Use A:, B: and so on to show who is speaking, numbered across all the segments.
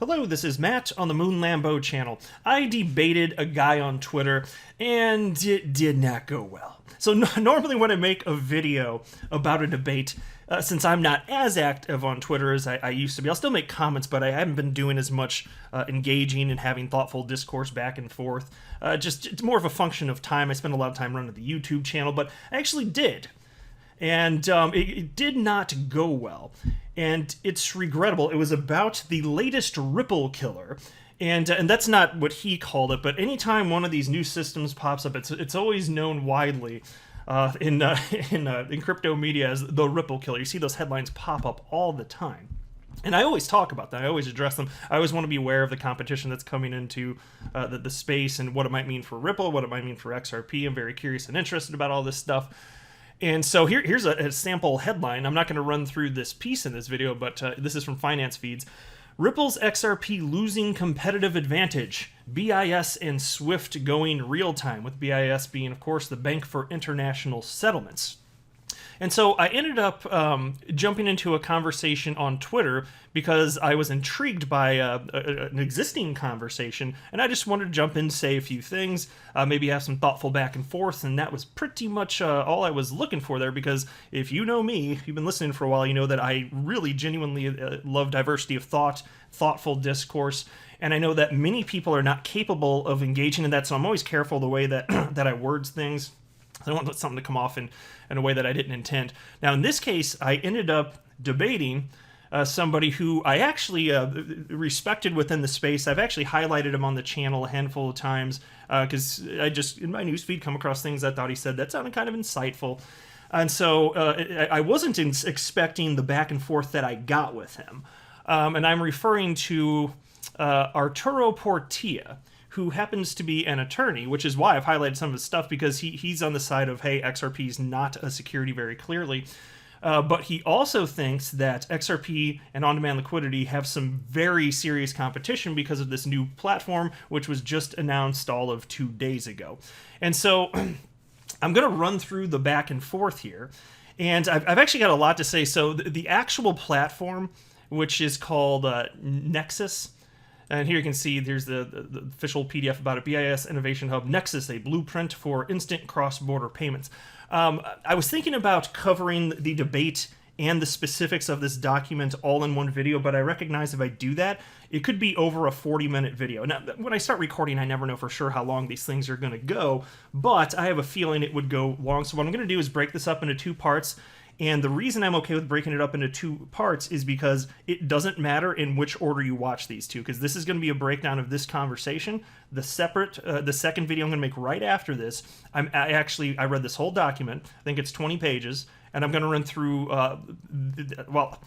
A: Hello, this is Matt on the Moon Lambo channel. I debated a guy on Twitter, and it did not go well. So normally when I make a video about a debate, since I'm not as active on Twitter as I used to be, I'll still make comments, but I haven't been doing as much engaging and having thoughtful discourse back and forth. It's more of a function of time. I spend a lot of time running the YouTube channel, but I actually did. And it did not go well. And it's regrettable. It was about the latest Ripple killer. And that's not what he called it, but anytime one of these new systems pops up, it's always known widely in crypto media as the Ripple killer. You see those headlines pop up all the time. And I always talk about that. I always address them. I always want to be aware of the competition that's coming into the space and what it might mean for Ripple, what it might mean for XRP. I'm very curious and interested about all this stuff. And so here's a sample headline. I'm not going to run through this piece in this video, but this is from Finance Feeds. Ripple's XRP losing competitive advantage. BIS and SWIFT going real time, with BIS being, of course, the Bank for International Settlements. And so I ended up jumping into a conversation on Twitter because I was intrigued by an existing conversation, and I just wanted to jump in, say a few things, maybe have some thoughtful back and forth, and that was pretty much all I was looking for there, because if you know me, if you've been listening for a while, you know that I really genuinely love diversity of thought, thoughtful discourse, and I know that many people are not capable of engaging in that, so I'm always careful the way that, that I words things. I don't want something to come off in a way that I didn't intend. Now, in this case, I ended up debating somebody who I actually respected within the space. I've actually highlighted him on the channel a handful of times because I just, in my newsfeed, come across things I thought he said that sounded kind of insightful. And so I wasn't expecting the back and forth that I got with him. And I'm referring to Arturo Portilla, who happens to be an attorney, which is why I've highlighted some of his stuff, because he's on the side of, hey, XRP is not a security very clearly. But he also thinks that XRP and on-demand liquidity have some very serious competition because of this new platform, which was just announced all of 2 days ago. And so I'm going to run through the back and forth here. And I've actually got a lot to say. So the actual platform, which is called Nexus, and here you can see there's the official PDF about it. BIS Innovation Hub Nexus, a blueprint for instant cross-border payments. I was thinking about covering the debate and the specifics of this document all in one video, but I recognize if I do that, it could be over a 40-minute video. Now, when I start recording, I never know for sure how long these things are going to go, but I have a feeling it would go long. So what I'm going to do is break this up into 2 parts. And the reason I'm okay with breaking it up into 2 parts is because it doesn't matter in which order you watch these two, because this is going to be a breakdown of this conversation. The second video I'm going to make right after this, I read this whole document. I think it's 20 pages, and I'm going to run through, well,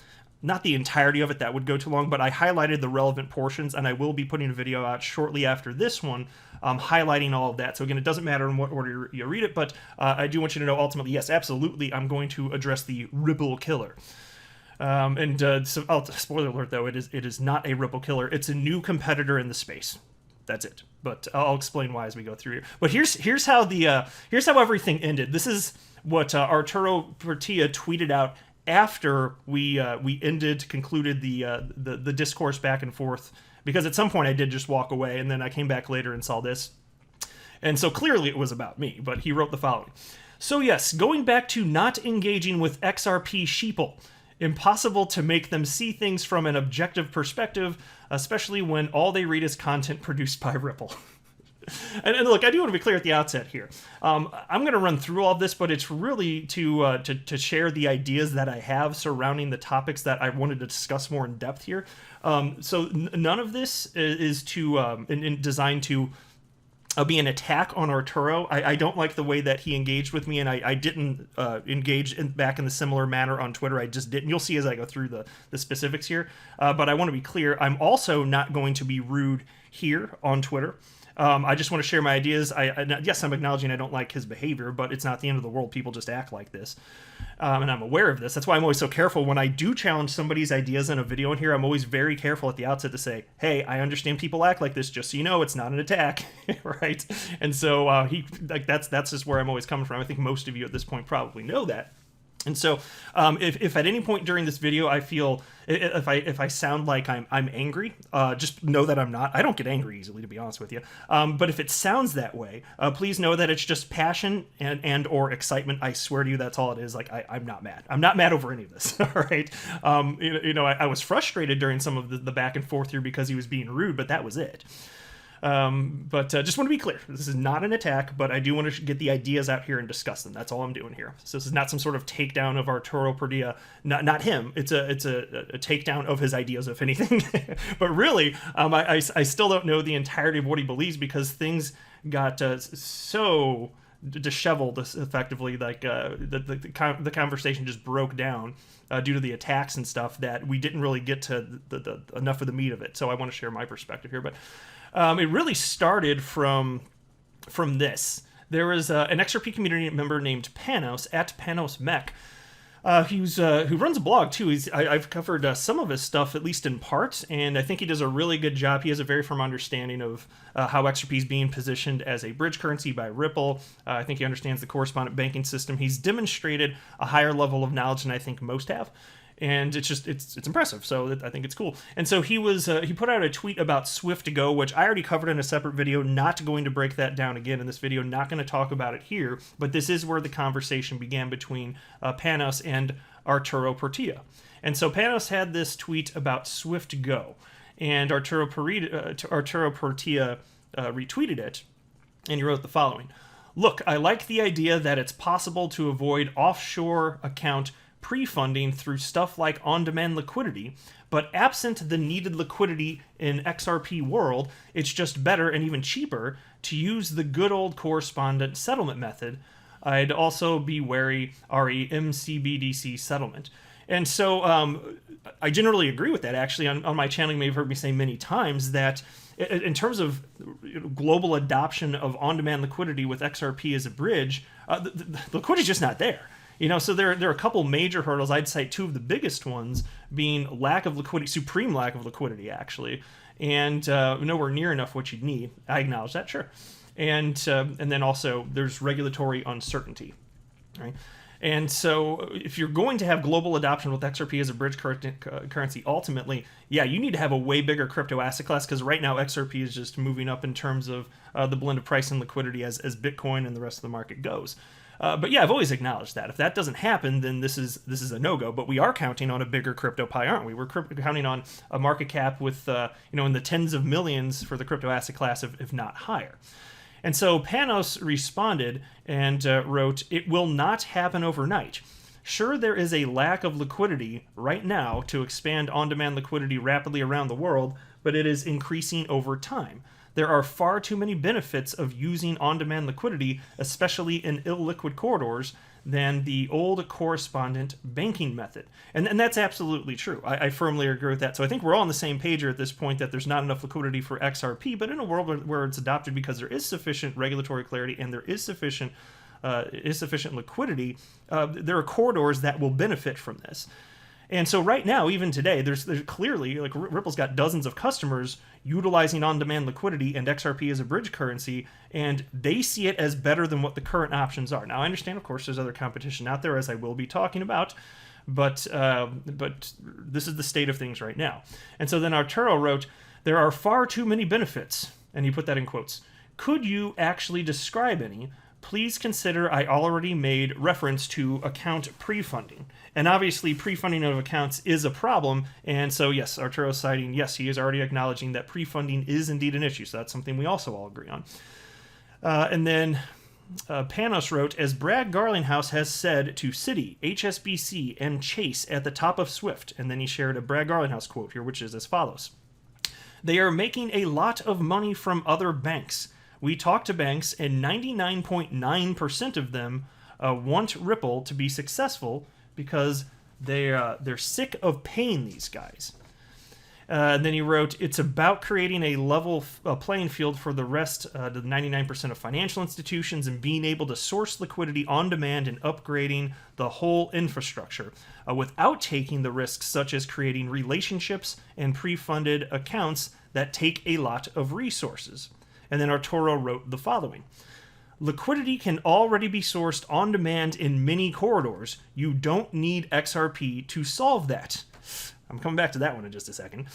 A: not the entirety of it, that would go too long, but I highlighted the relevant portions, and I will be putting a video out shortly after this one highlighting all of that. So again, it doesn't matter in what order you read it, but I do want you to know ultimately, yes, absolutely, I'm going to address the Ripple killer. Spoiler alert though, it is not a Ripple killer. It's a new competitor in the space. That's it. But I'll explain why as we go through here. But here's how everything ended. This is what Arturo Portilla tweeted out after we concluded the discourse back and forth, because at some point I did just walk away, and then I came back later and saw this. And so clearly it was about me, but he wrote the following. So yes, going back to not engaging with XRP sheeple. Impossible to make them see things from an objective perspective, especially when all they read is content produced by Ripple. And look, I do want to be clear at the outset here. I'm going to run through all this, but it's really to share the ideas that I have surrounding the topics that I wanted to discuss more in depth here. So none of this is designed to be an attack on Arturo. I don't like the way that he engaged with me, and I didn't engage back in the similar manner on Twitter. I just didn't. You'll see as I go through the specifics here. But I want to be clear. I'm also not going to be rude here on Twitter. I just want to share my ideas. Yes, I'm acknowledging I don't like his behavior, but it's not the end of the world. People just act like this. And I'm aware of this. That's why I'm always so careful when I do challenge somebody's ideas in a video in here. I'm always very careful at the outset to say, hey, I understand people act like this, just so you know, it's not an attack, right? And so that's just where I'm always coming from. I think most of you at this point probably know that. And so, if at any point during this video I feel if I sound like I'm angry, just know that I'm not. I don't get angry easily, to be honest with you. But if it sounds that way, please know that it's just passion and or excitement. I swear to you, that's all it is. Like I'm not mad. I'm not mad over any of this. All right. I was frustrated during some of the back and forth here because he was being rude, but that was it. But just want to be clear, this is not an attack, but I do want to get the ideas out here and discuss them. That's all I'm doing here. So this is not some sort of takedown of Arturo Perdilla. Not him. It's a takedown of his ideas, if anything. But really, I still don't know the entirety of what he believes, because things got so disheveled effectively. Like the conversation just broke down due to the attacks and stuff, that we didn't really get to the enough of the meat of it. So I want to share my perspective here, but. It really started from this. There was an XRP community member named Panos, at PanosMech. Who runs a blog too. I've covered some of his stuff, at least in part, and I think he does a really good job. He has a very firm understanding of how XRP is being positioned as a bridge currency by Ripple. I think he understands the correspondent banking system. He's demonstrated a higher level of knowledge than I think most have. And it's impressive, so I think it's cool. And so he put out a tweet about Swift Go, which I already covered in a separate video. Not going to break that down again in this video. Not going to talk about it here. But this is where the conversation began between Panos and Arturo Perdilla. And so Panos had this tweet about Swift Go, and Arturo Perdilla retweeted it, and he wrote the following: "Look, I like the idea that it's possible to avoid offshore account pre-funding through stuff like on-demand liquidity, but absent the needed liquidity in XRP world, it's just better and even cheaper to use the good old correspondent settlement method. I'd also be wary RE MCBDC settlement." And so I generally agree with that. Actually, on my channel, you may have heard me say many times that in terms of global adoption of on-demand liquidity with XRP as a bridge, the liquidity is just not there. So there are a couple major hurdles. I'd cite two of the biggest ones being lack of liquidity, supreme lack of liquidity, actually, and nowhere near enough what you'd need. I acknowledge that, sure. And then also there's regulatory uncertainty, right? And so if you're going to have global adoption with XRP as a bridge currency, ultimately, yeah, you need to have a way bigger crypto asset class, because right now XRP is just moving up in terms of the blend of price and liquidity as Bitcoin and the rest of the market goes. But yeah, I've always acknowledged that. If that doesn't happen, then this is a no-go. But we are counting on a bigger crypto pie, aren't we? We're counting on a market cap with, in the tens of millions for the crypto asset class, if not higher. And so Panos responded and wrote, "It will not happen overnight. Sure, there is a lack of liquidity right now to expand on-demand liquidity rapidly around the world, but it is increasing over time. There are far too many benefits of using on-demand liquidity, especially in illiquid corridors, than the old correspondent banking method." And that's absolutely true. I firmly agree with that. So I think we're all on the same page here at this point, that there's not enough liquidity for XRP, but in a world where it's adopted because there is sufficient regulatory clarity and there is sufficient liquidity, there are corridors that will benefit from this. And so right now, even today, there's clearly, like, Ripple's got dozens of customers utilizing on-demand liquidity and XRP as a bridge currency, and they see it as better than what the current options are. Now, I understand, of course, there's other competition out there, as I will be talking about, but this is the state of things right now. And so then Arturo wrote, "There are far too many benefits," and he put that in quotes. "Could you actually describe any? Please consider I already made reference to account pre-funding." And obviously, pre-funding of accounts is a problem. And so, yes, Arturo's citing, yes, he is already acknowledging that pre-funding is indeed an issue. So that's something we also all agree on. And then Panos wrote, "As Brad Garlinghouse has said to Citi, HSBC, and Chase at the top of Swift." And then he shared a Brad Garlinghouse quote here, which is as follows: "They are making a lot of money from other banks. We talk to banks, and 99.9% of them want Ripple to be successful because they're sick of paying these guys." And then he wrote, "It's about creating a level playing field for the rest, the 99% of financial institutions, and being able to source liquidity on demand and upgrading the whole infrastructure without taking the risks such as creating relationships and pre-funded accounts that take a lot of resources." And then Arturo wrote the following: Liquidity can already be sourced on demand in many corridors. You don't need XRP to solve that. I'm coming back to that one in just a second.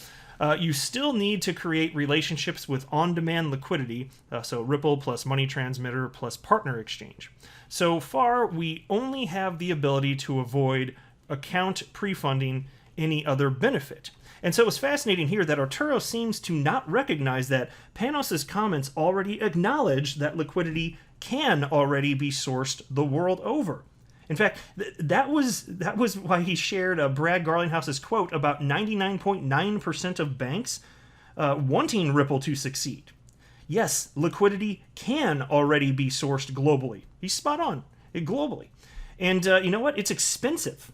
A: You still need to create relationships with on-demand liquidity, so Ripple plus money transmitter plus partner exchange. So far, we only have the ability to avoid account pre-funding any other benefit. And so it's fascinating here that Arturo seems to not recognize that Panos's comments already acknowledge that liquidity can already be sourced the world over. In fact, that was why he shared Brad Garlinghouse's quote about 99.9% of banks wanting Ripple to succeed. Yes, liquidity can already be sourced globally. He's spot on, globally. And you know what? It's expensive.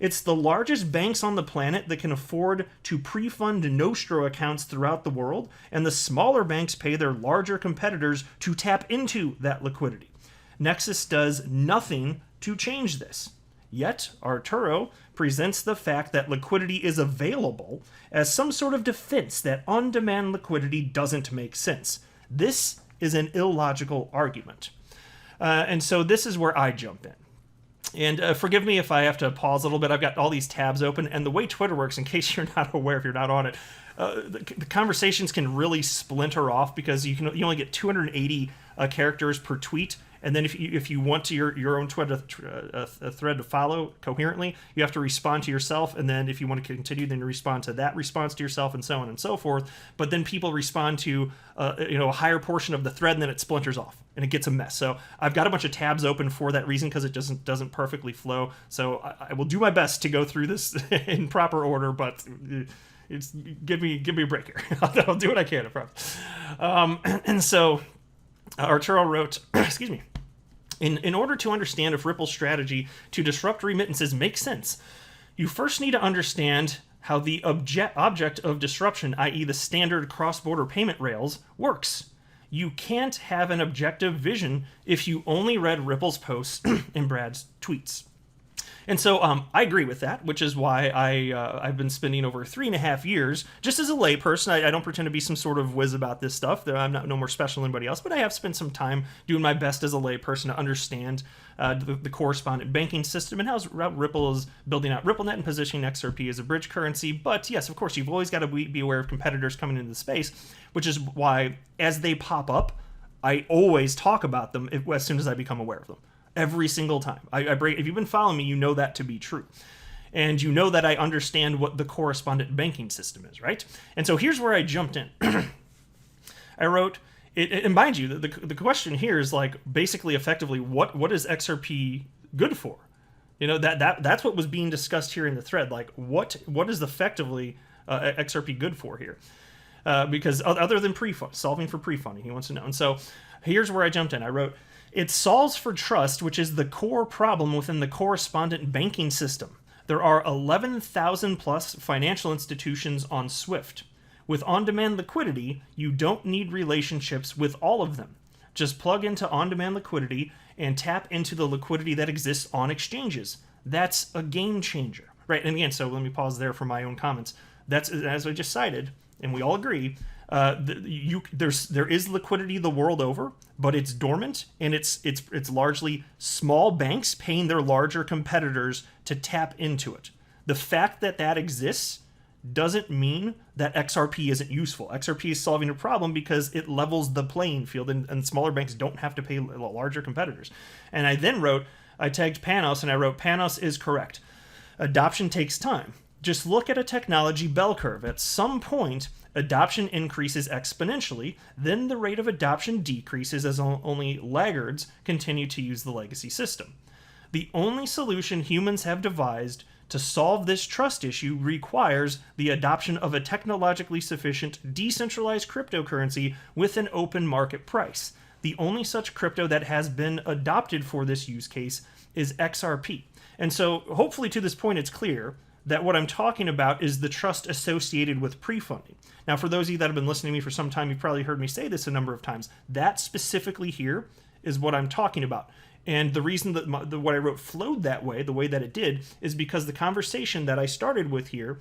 A: It's the largest banks on the planet that can afford to pre-fund Nostro accounts throughout the world, and the smaller banks pay their larger competitors to tap into that liquidity. Nexus does nothing to change this. Yet, Arturo presents the fact that liquidity is available as some sort of defense that on-demand liquidity doesn't make sense. This is an illogical argument. And so this is where I jump in. And forgive me if I have to pause a little bit. I've got all these tabs open, and the way Twitter works, in case you're not aware, if you're not on it, the conversations can really splinter off because you only get 280 characters per tweet. And then if you want to your own Twitter a thread to follow coherently, you have to respond to yourself. And then if you want to continue, then you respond to that response to yourself, and so on and so forth. But then people respond to a higher portion of the thread, and then it splinters off, and it gets a mess. So I've got a bunch of tabs open for that reason, because it doesn't perfectly flow. So I will do my best to go through this in proper order, but give me a break here. I'll do what I can, I promise. And so Arturo wrote, excuse me. In order to understand if Ripple's strategy to disrupt remittances makes sense, you first need to understand how the object of disruption, i.e. the standard cross-border payment rails, works. You can't have an objective vision if you only read Ripple's posts and Brad's tweets. And so I agree with that, which is why I've been spending over 3.5 years, just as a layperson. I don't pretend to be some sort of whiz about this stuff. I'm no more special than anybody else, but I have spent some time doing my best as a layperson to understand the correspondent banking system and how Ripple is building out RippleNet and positioning XRP as a bridge currency. But yes, of course, you've always got to be aware of competitors coming into the space, which is why, as they pop up, I always talk about them as soon as I become aware of them. Every single time. If you've been following me, you know that to be true. And you know that I understand what the correspondent banking system is, right? And so here's where I jumped in. I wrote, and mind you, the question here is like basically effectively what is XRP good for? You know, that's what was being discussed here in the thread. Like what is effectively XRP good for here? Because other than solving for pre-funding, he wants to know. And so here's where I jumped in. I wrote, it solves for trust, which is the core problem within the correspondent banking system. There are 11,000 plus financial institutions on SWIFT. With on-demand liquidity, you don't need relationships with all of them. Just plug into on-demand liquidity and tap into the liquidity that exists on exchanges. That's a game changer, right? And again, so let me pause there for my own comments. That's, as I just cited, and we all agree, there is liquidity the world over, but it's dormant, and it's largely small banks paying their larger competitors to tap into it. The fact that exists doesn't mean that XRP isn't useful. XRP is solving a problem because it levels the playing field, and smaller banks don't have to pay larger competitors. And I then I tagged Panos, and I wrote, Panos is correct. Adoption takes time. Just look at a technology bell curve. At some point, adoption increases exponentially, then the rate of adoption decreases as only laggards continue to use the legacy system. The only solution humans have devised to solve this trust issue requires the adoption of a technologically sufficient decentralized cryptocurrency with an open market price. The only such crypto that has been adopted for this use case is XRP. And so hopefully to this point it's clear that what I'm talking about is the trust associated with pre-funding. Now, for those of you that have been listening to me for some time, you've probably heard me say this a number of times. That specifically here is what I'm talking about. And the reason that what I wrote flowed that way, the way that it did, is because the conversation that I started with here,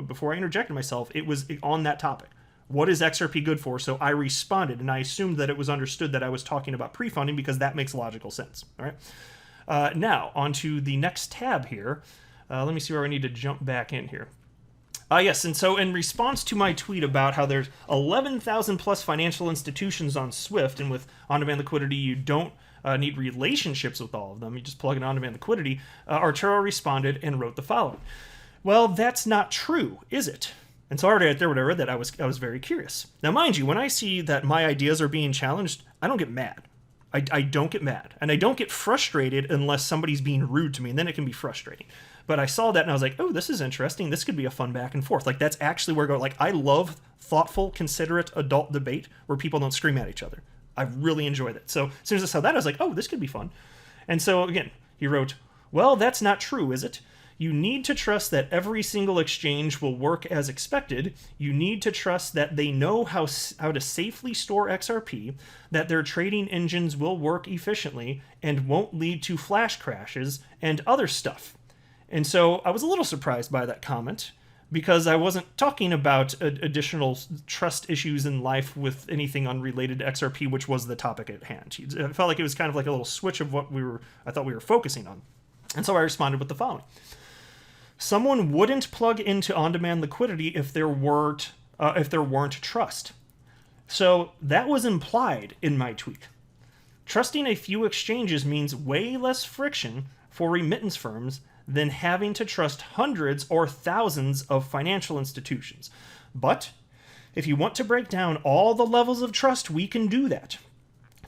A: before I interjected myself, it was on that topic. What is XRP good for? So I responded, and I assumed that it was understood that I was talking about pre-funding because that makes logical sense. All right. Now, on to the next tab here. Let me see where I need to jump back in here. Yes, and so in response to my tweet about how there's 11,000 plus financial institutions on Swift, and with on-demand liquidity, you don't need relationships with all of them. You just plug in on-demand liquidity. Arturo responded and wrote the following. Well, that's not true, is it? And so already there, when I read that, I was very curious. Now, mind you, when I see that my ideas are being challenged, I don't get mad. I don't get mad. And I don't get frustrated unless somebody's being rude to me, and then it can be frustrating. But I saw that and I was like, oh, this is interesting. This could be a fun back and forth. Like, that's actually where I go. Like, I love thoughtful, considerate adult debate where people don't scream at each other. I really enjoy that. So as soon as I saw that, I was like, oh, this could be fun. And so again, he wrote, well, that's not true, is it? You need to trust that every single exchange will work as expected. You need to trust that they know how to safely store XRP, that their trading engines will work efficiently and won't lead to flash crashes and other stuff. And so I was a little surprised by that comment because I wasn't talking about additional trust issues in life with anything unrelated to XRP, which was the topic at hand. It felt like it was kind of like a little switch of what I thought we were focusing on. And so I responded with the following. Someone wouldn't plug into on-demand liquidity if there weren't trust. So that was implied in my tweet. Trusting a few exchanges means way less friction for remittance firms than having to trust hundreds or thousands of financial institutions. But if you want to break down all the levels of trust, we can do that.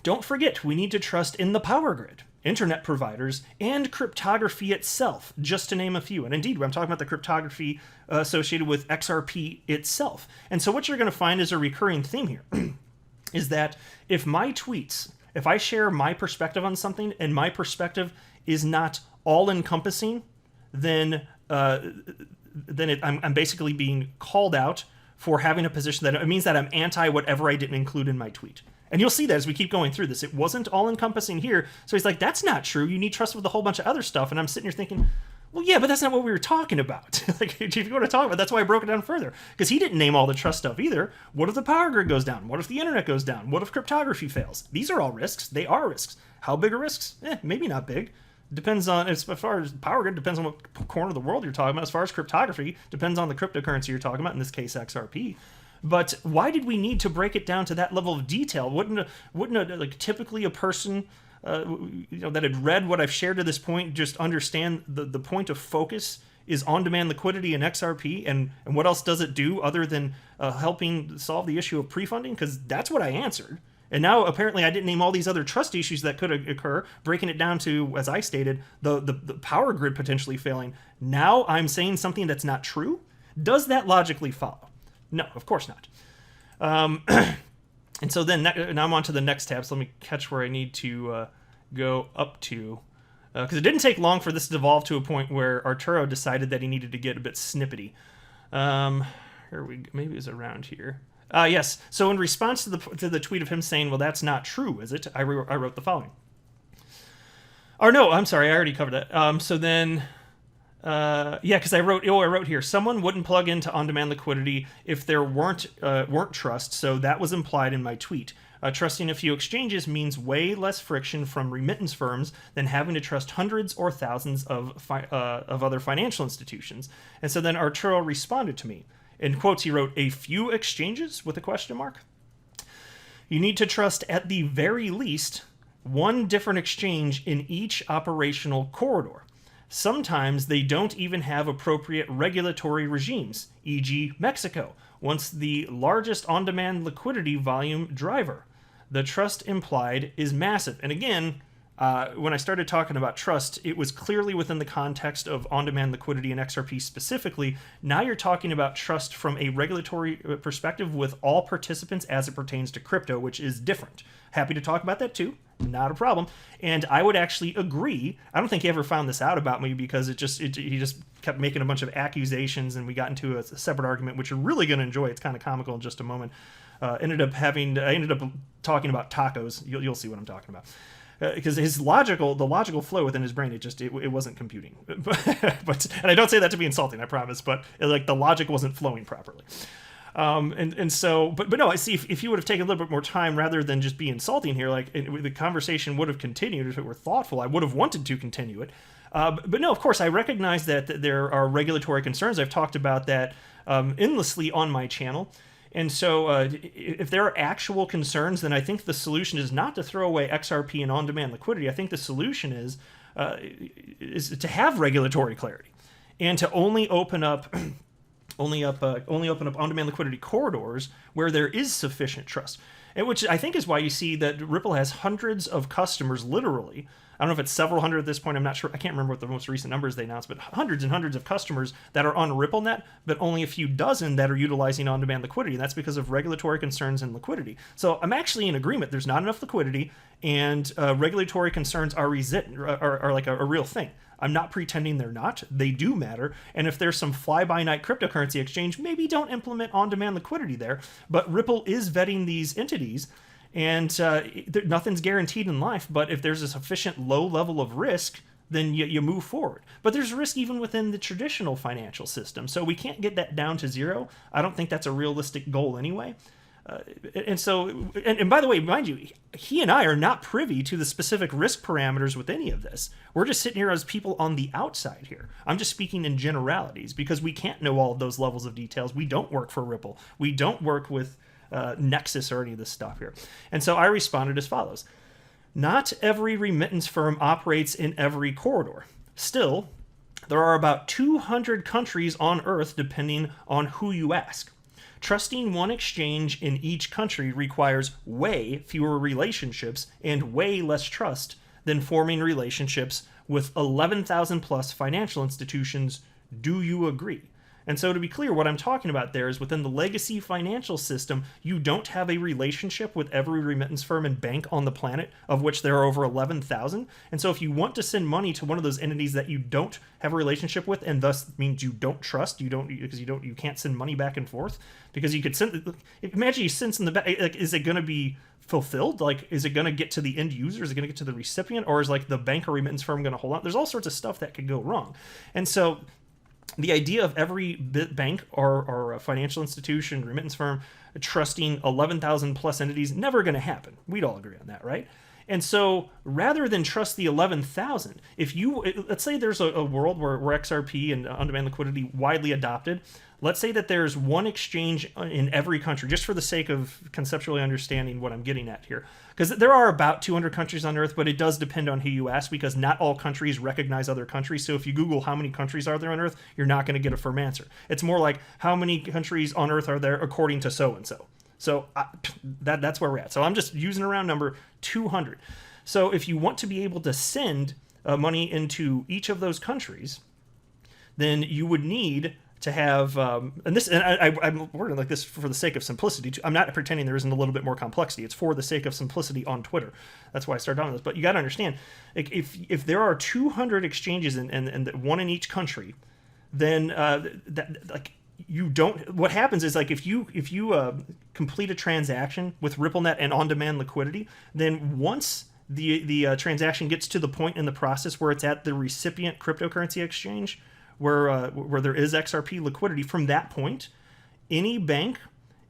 A: Don't forget, we need to trust in the power grid, internet providers, and cryptography itself, just to name a few. And indeed, I'm talking about the cryptography associated with XRP itself. And so what you're going to find is a recurring theme here, is that if my tweets, if I share my perspective on something, and my perspective is not all-encompassing, then I'm basically being called out for having a position that it means that I'm anti whatever I didn't include in my tweet. And you'll see that as we keep going through this. It wasn't all-encompassing here. So he's like, that's not true. You need trust with a whole bunch of other stuff. And I'm sitting here thinking, well, yeah, but that's not what we were talking about. Like, if you want to talk about it, that's why I broke it down further. Because he didn't name all the trust stuff either. What if the power grid goes down? What if the internet goes down? What if cryptography fails? These are all risks. They are risks. How big are risks? Maybe not big. Depends on, as far as power grid, depends on what corner of the world you're talking about. As far as cryptography, depends on the cryptocurrency you're talking about, in this case, XRP. But why did we need to break it down to that level of detail? Wouldn't like typically a person that had read what I've shared to this point just understand the point of focus is on-demand liquidity and XRP, and what else does it do other than helping solve the issue of pre-funding? Because that's what I answered. And now apparently I didn't name all these other trust issues that could occur, breaking it down to, as I stated, the power grid potentially failing. Now I'm saying something that's not true? Does that logically follow? No, of course not. And so then now I'm on to the next tab. So let me catch where I need to go up to. Because it didn't take long for this to evolve to a point where Arturo decided that he needed to get a bit snippety. Maybe it was around here. Yes. So in response to the tweet of him saying, well, that's not true, is it? I wrote the following. Or no, I'm sorry, I already covered that. So then, because I wrote here, someone wouldn't plug into on-demand liquidity if there weren't trust. So that was implied in my tweet. Trusting a few exchanges means way less friction from remittance firms than having to trust hundreds or thousands of other financial institutions. And so then Arturo responded to me. In quotes, he wrote, a few exchanges, with a question mark. You need to trust at the very least one different exchange in each operational corridor. Sometimes they don't even have appropriate regulatory regimes, e.g. Mexico, once the largest on-demand liquidity volume driver. The trust implied is massive. And again, when I started talking about trust, it was clearly within the context of on-demand liquidity and XRP specifically. Now you're talking about trust from a regulatory perspective with all participants as it pertains to crypto, which is different. Happy to talk about that too. Not a problem. And I would actually agree. I don't think he ever found this out about me because he just kept making a bunch of accusations, and we got into a separate argument, which you're really going to enjoy. It's kind of comical in just a moment. I ended up talking about tacos. You'll see what I'm talking about. Because the logical flow within his brain, it wasn't computing. but and I don't say that to be insulting, I promise, but the logic wasn't flowing properly. And so, but no, I see if you would have taken a little bit more time rather than just be insulting here, like the conversation would have continued if it were thoughtful. I would have wanted to continue it. But no, of course, I recognize that there are regulatory concerns. I've talked about that endlessly on my channel. And so if there are actual concerns, then I think the solution is not to throw away XRP and on-demand liquidity. I think the solution is to have regulatory clarity and to only open up only open up on-demand liquidity corridors where there is sufficient trust. And which I think is why you see that Ripple has hundreds of customers, literally. I don't know if it's several hundred at this point. I'm not sure. I can't remember what the most recent numbers they announced, but hundreds and hundreds of customers that are on RippleNet, but only a few dozen that are utilizing on-demand liquidity. And that's because of regulatory concerns and liquidity. So I'm actually in agreement. There's not enough liquidity, and regulatory concerns are like a real thing. I'm not pretending they're not. They do matter. And if there's some fly-by-night cryptocurrency exchange, maybe don't implement on-demand liquidity there. But Ripple is vetting these entities, and nothing's guaranteed in life. But if there's a sufficient low level of risk, then you move forward. But there's risk even within the traditional financial system. So we can't get that down to zero. I don't think that's a realistic goal anyway. And by the way, mind you, he and I are not privy to the specific risk parameters with any of this. We're just sitting here as people on the outside here. I'm just speaking in generalities because we can't know all of those levels of details. We don't work for Ripple. We don't work with Nexus or any of this stuff here. And so I responded as follows. Not every remittance firm operates in every corridor. Still, there are about 200 countries on Earth depending on who you ask. Trusting one exchange in each country requires way fewer relationships and way less trust than forming relationships with 11,000 plus financial institutions. Do you agree? And so to be clear, what I'm talking about there is within the legacy financial system, you don't have a relationship with every remittance firm and bank on the planet, of which there are over 11,000. And so if you want to send money to one of those entities that you don't have a relationship with, and thus means you don't trust, you can't send money back and forth, because you could send, imagine you send some the back, like, is it going to be fulfilled? Like, is it going to get to the end user? Is it going to get to the recipient? Or is like the bank or remittance firm going to hold on? There's all sorts of stuff that could go wrong. And so the idea of every bank or a financial institution, remittance firm, trusting 11,000 plus entities, never going to happen. We'd all agree on that, right? And so rather than trust the 11,000, let's say there's a world where XRP and on-demand liquidity widely adopted. Let's say that there's one exchange in every country, just for the sake of conceptually understanding what I'm getting at here. Because there are about 200 countries on Earth, but it does depend on who you ask, because not all countries recognize other countries. So if you Google how many countries are there on Earth, you're not going to get a firm answer. It's more like how many countries on Earth are there according to so-and-so. So that's where we're at. So I'm just using a round number, 200. So if you want to be able to send money into each of those countries, then you would need to have, I'm wording like this for the sake of simplicity. I'm not pretending there isn't a little bit more complexity. It's for the sake of simplicity on Twitter. That's why I started on this. But you got to understand, like, if there are 200 exchanges and one in each country, then you don't. What happens is, like, if you complete a transaction with RippleNet and on-demand liquidity, then once the transaction gets to the point in the process where it's at the recipient cryptocurrency exchange, where there is XRP liquidity, from that point, any bank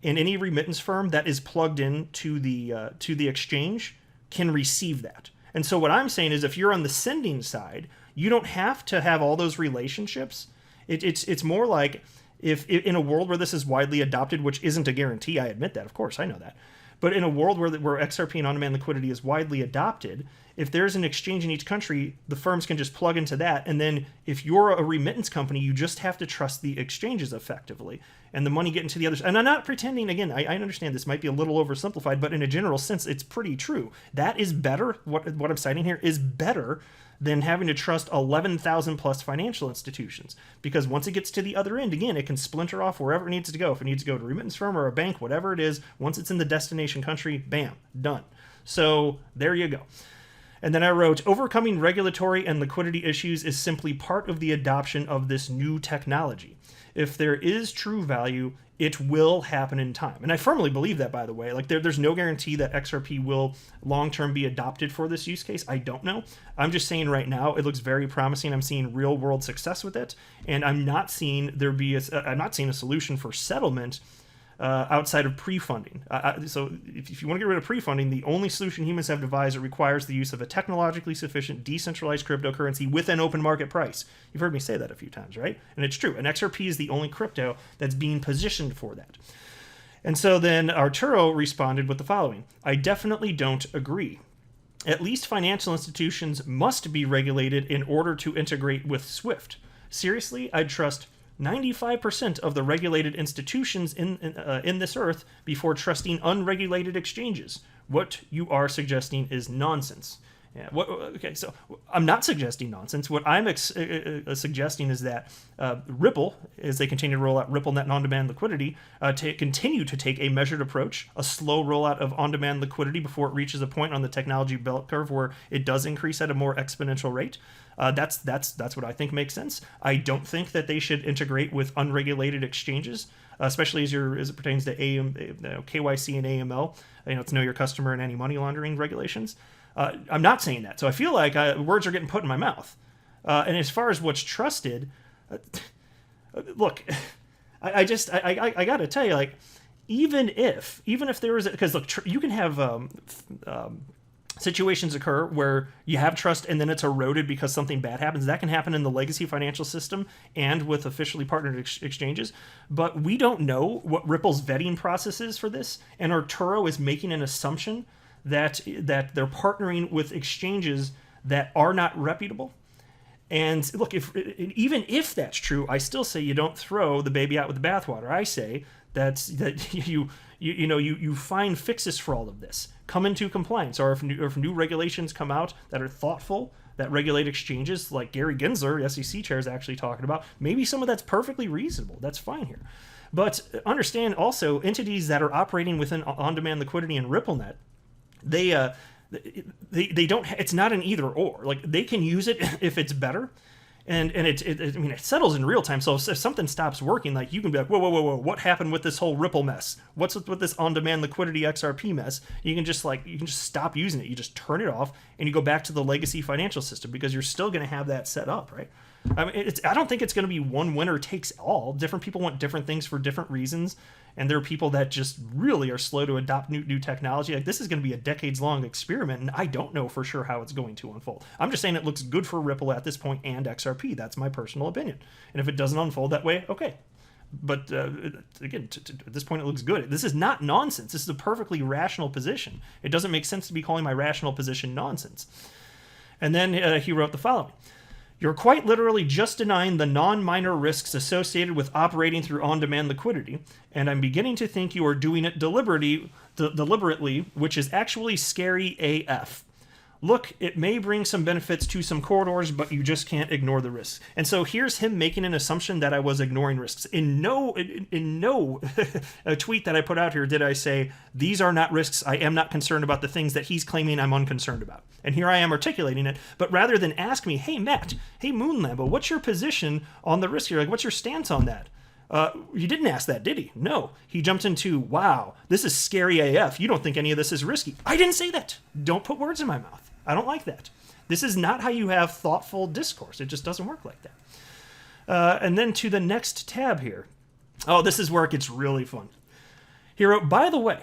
A: and any remittance firm that is plugged in to the exchange can receive that. And so what I'm saying is, if you're on the sending side, you don't have to have all those relationships. It's more like if in a world where this is widely adopted, which isn't a guarantee, I admit that, of course, I know that. But in a world where XRP and on-demand liquidity is widely adopted, if there's an exchange in each country, the firms can just plug into that. And then if you're a remittance company, you just have to trust the exchanges effectively. And the money getting to the others. And I'm not pretending, again, I understand this might be a little oversimplified, but in a general sense, it's pretty true. That is better. What I'm citing here is better than having to trust 11,000 plus financial institutions. Because once it gets to the other end, again, it can splinter off wherever it needs to go. If it needs to go to a remittance firm or a bank, whatever it is, once it's in the destination country, bam, done. So there you go. And then I wrote, overcoming regulatory and liquidity issues is simply part of the adoption of this new technology. If there is true value, it will happen in time. And I firmly believe that, by the way. Like, there's no guarantee that XRP will long-term be adopted for this use case. I don't know. I'm just saying right now, it looks very promising. I'm seeing real-world success with it. And I'm not seeing a solution for settlement outside of pre-funding. So if you want to get rid of pre-funding, the only solution humans have devised requires the use of a technologically sufficient decentralized cryptocurrency with an open market price. You've heard me say that a few times, right? And it's true. And XRP is the only crypto that's being positioned for that. And so then Arturo responded with the following: I definitely don't agree. At least financial institutions must be regulated in order to integrate with SWIFT. Seriously, I'd trust 95% of the regulated institutions in this earth before trusting unregulated exchanges. What you are suggesting is nonsense. Yeah. Okay, so I'm not suggesting nonsense. What I'm suggesting is that Ripple, as they continue to roll out RippleNet on-demand liquidity, continue to take a measured approach, a slow rollout of on-demand liquidity before it reaches a point on the technology bell curve where it does increase at a more exponential rate. That's what I think makes sense. I don't think that they should integrate with unregulated exchanges, especially as it pertains to KYC and AML. It's know your customer and anti-money laundering regulations. I'm not saying that. So I feel like words are getting put in my mouth. And as far as what's trusted, look, I got to tell you, like, even if there is, because look, you can have situations occur where you have trust and then it's eroded because something bad happens. That can happen in the legacy financial system and with officially partnered exchanges. But we don't know what Ripple's vetting process is for this. And Arturo is making an assumption that they're partnering with exchanges that are not reputable. And look, even if that's true, I still say you don't throw the baby out with the bathwater. I say that you find fixes for all of this. Come into compliance, or if new regulations come out that are thoughtful, that regulate exchanges, like Gary Gensler, the SEC chair, is actually talking about, maybe some of that's perfectly reasonable. That's fine here. But understand also, entities that are operating within on-demand liquidity and RippleNet, they don't. It's not an either or. Like, they can use it if it's better, and it settles in real time. So if something stops working, like, you can be like, whoa, what happened with this whole Ripple mess? What's with this on-demand liquidity XRP mess? You can just stop using it. You just turn it off and you go back to the legacy financial system, because you're still going to have that set up, right? I mean, I don't think it's going to be one winner takes all. Different people want different things for different reasons, and there are people that just really are slow to adopt new technology. Like, this is going to be a decades-long experiment, and I don't know for sure how it's going to unfold. I'm just saying it looks good for Ripple at this point and XRP. That's my personal opinion. And if it doesn't unfold that way, okay. But again, at this point, it looks good. This is not nonsense. This is a perfectly rational position. It doesn't make sense to be calling my rational position nonsense. And then he wrote the following: you're quite literally just denying the non-minor risks associated with operating through on-demand liquidity, and I'm beginning to think you are doing it deliberately, which is actually scary AF. Look, it may bring some benefits to some corridors, but you just can't ignore the risks. And so here's him making an assumption that I was ignoring risks. In no tweet that I put out here did I say, these are not risks, I am not concerned about the things that he's claiming I'm unconcerned about. And here I am articulating it, but rather than ask me, hey Matt, hey Moon Lambo, what's your position on the risk here? Like, what's your stance on that? He didn't ask that, did he? No. He jumped into, wow, this is scary AF. You don't think any of this is risky. I didn't say that. Don't put words in my mouth. I don't like that. This is not how you have thoughtful discourse. It just doesn't work like that. And then to the next tab here. Oh, this is where it gets really fun. He wrote, by the way,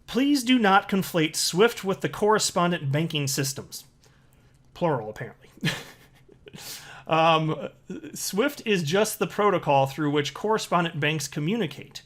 A: please do not conflate SWIFT with the correspondent banking systems. Plural, apparently. SWIFT is just the protocol through which correspondent banks communicate,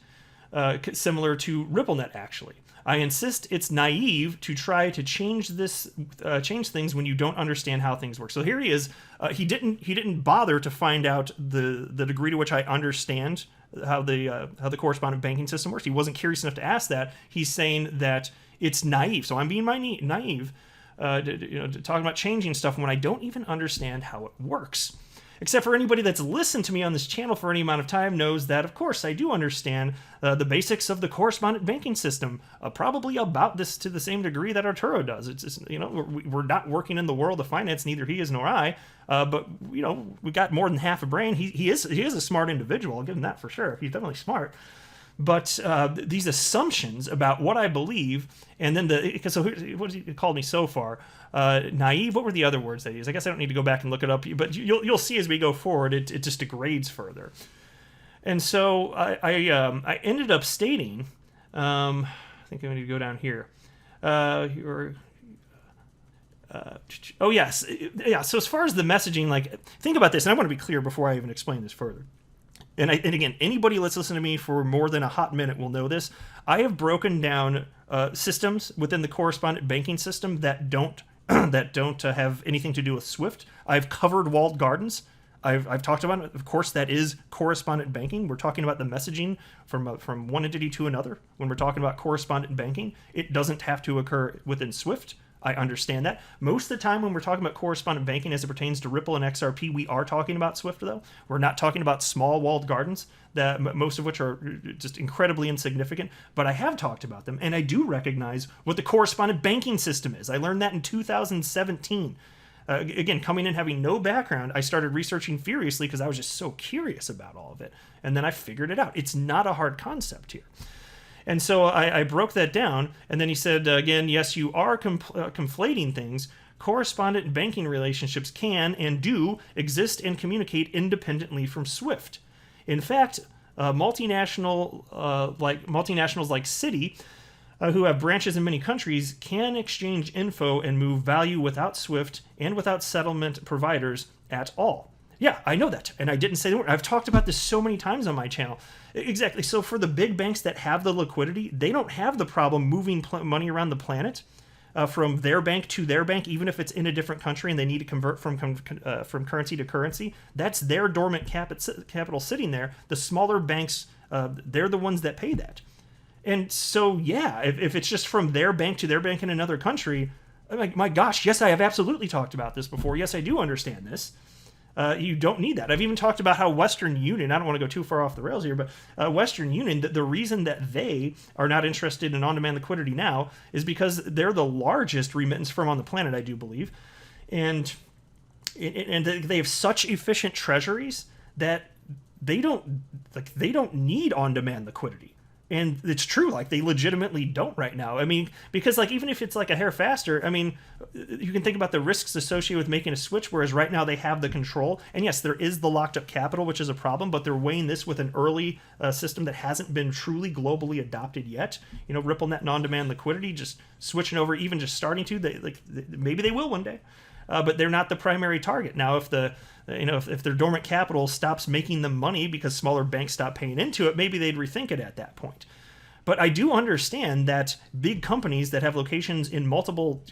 A: similar to RippleNet, actually. I insist it's naive to try to change things when you don't understand how things work. So here he is. He didn't bother to find out the degree to which I understand how the correspondent banking system works. He wasn't curious enough to ask that. He's saying that it's naive. So I'm being naive, talking about changing stuff when I don't even understand how it works. Except for anybody that's listened to me on this channel for any amount of time knows that, of course, I do understand the basics of the correspondent banking system, probably about this to the same degree that Arturo does. It's just, we're not working in the world of finance, neither he is nor I. But we got more than half a brain. He is a smart individual. I'll give him that for sure. He's definitely smart. But these assumptions about what I believe, and then so what has he called me so far? Naive. What were the other words that he used? I guess I don't need to go back and look it up, but you'll see as we go forward, it just degrades further. And so I ended up stating, I think I need to go down here. Oh yes, yeah. So as far as the messaging, like think about this, and I want to be clear before I even explain this further. And again, anybody that's listened to me for more than a hot minute will know this. I have broken down systems within the correspondent banking system that don't have anything to do with Swift. I've covered walled gardens. I've talked about it. Of course, that is correspondent banking. We're talking about the messaging from one entity to another. When we're talking about correspondent banking, it doesn't have to occur within Swift. I understand that. Most of the time when we're talking about correspondent banking as it pertains to Ripple and XRP, we are talking about Swift, though. We're not talking about small walled gardens, that most of which are just incredibly insignificant. But I have talked about them, and I do recognize what the correspondent banking system is. I learned that in 2017. Again, coming in having no background, I started researching furiously because I was just so curious about all of it. And then I figured it out. It's not a hard concept here. And so I broke that down, and then he said, again, yes, you are conflating things. Correspondent banking relationships can and do exist and communicate independently from Swift. In fact, multinationals like Citi, who have branches in many countries, can exchange info and move value without Swift and without settlement providers at all. Yeah, I know that, and I didn't say the word. I've talked about this so many times on my channel. Exactly. So for the big banks that have the liquidity, they don't have the problem moving money around the planet from their bank to their bank, even if it's in a different country and they need to convert from currency to currency. That's their dormant capital sitting there. The smaller banks, they're the ones that pay that. And so, yeah, if it's just from their bank to their bank in another country, I'm like, my gosh, yes, I have absolutely talked about this before. Yes, I do understand this. You don't need that. I've even talked about how Western Union, I don't want to go too far off the rails here, but Western Union, the reason that they are not interested in on-demand liquidity now is because they're the largest remittance firm on the planet, I do believe. And they have such efficient treasuries that they don't need on-demand liquidity. And it's true, like, they legitimately don't right now. I mean, because, like, even if it's, like, a hair faster, I mean, you can think about the risks associated with making a switch, whereas right now they have the control. And yes, there is the locked-up capital, which is a problem, but they're weighing this with an early system that hasn't been truly globally adopted yet. You know, RippleNet and on-demand liquidity, just switching over, even just starting to, maybe they will one day. But they're not the primary target. Now, if their dormant capital stops making them money because smaller banks stop paying into it, maybe they'd rethink it at that point. But I do understand that big companies that have locations in multiple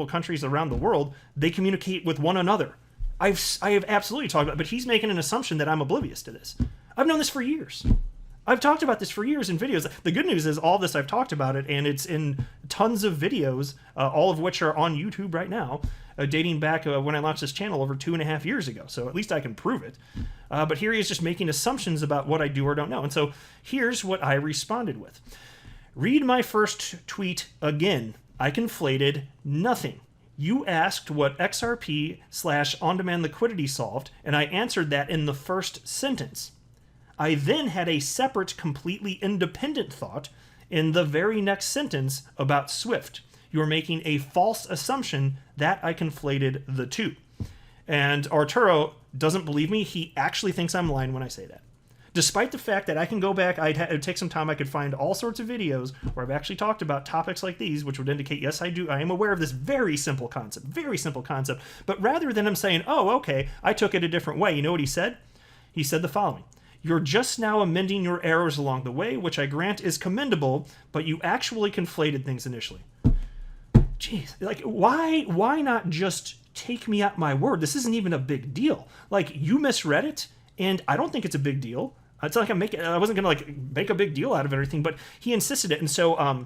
A: countries around the world, they communicate with one another. I have absolutely talked about it, but he's making an assumption that I'm oblivious to this. I've known this for years. I've talked about this for years in videos. The good news is all this I've talked about it, and it's in tons of videos, all of which are on YouTube right now, dating back when I launched this channel over 2.5 years ago. So at least I can prove it. But here he is just making assumptions about what I do or don't know. And so here's what I responded with. Read my first tweet again. I conflated nothing. You asked what XRP/on-demand liquidity solved, and I answered that in the first sentence. I then had a separate, completely independent thought in the very next sentence about Swift. You're making a false assumption that I conflated the two. And Arturo doesn't believe me. He actually thinks I'm lying when I say that. Despite the fact that I can go back, it'd take some time, I could find all sorts of videos where I've actually talked about topics like these, which would indicate, yes, I am aware of this very simple concept. But rather than him saying, oh, okay, I took it a different way, you know what he said? He said the following. You're just now amending your errors along the way, which I grant is commendable, but you actually conflated things initially. Jeez, like, why not just take me at my word? This isn't even a big deal. Like, you misread it, and I don't think it's a big deal. It's not like I wasn't gonna make a big deal out of everything, but he insisted it, and so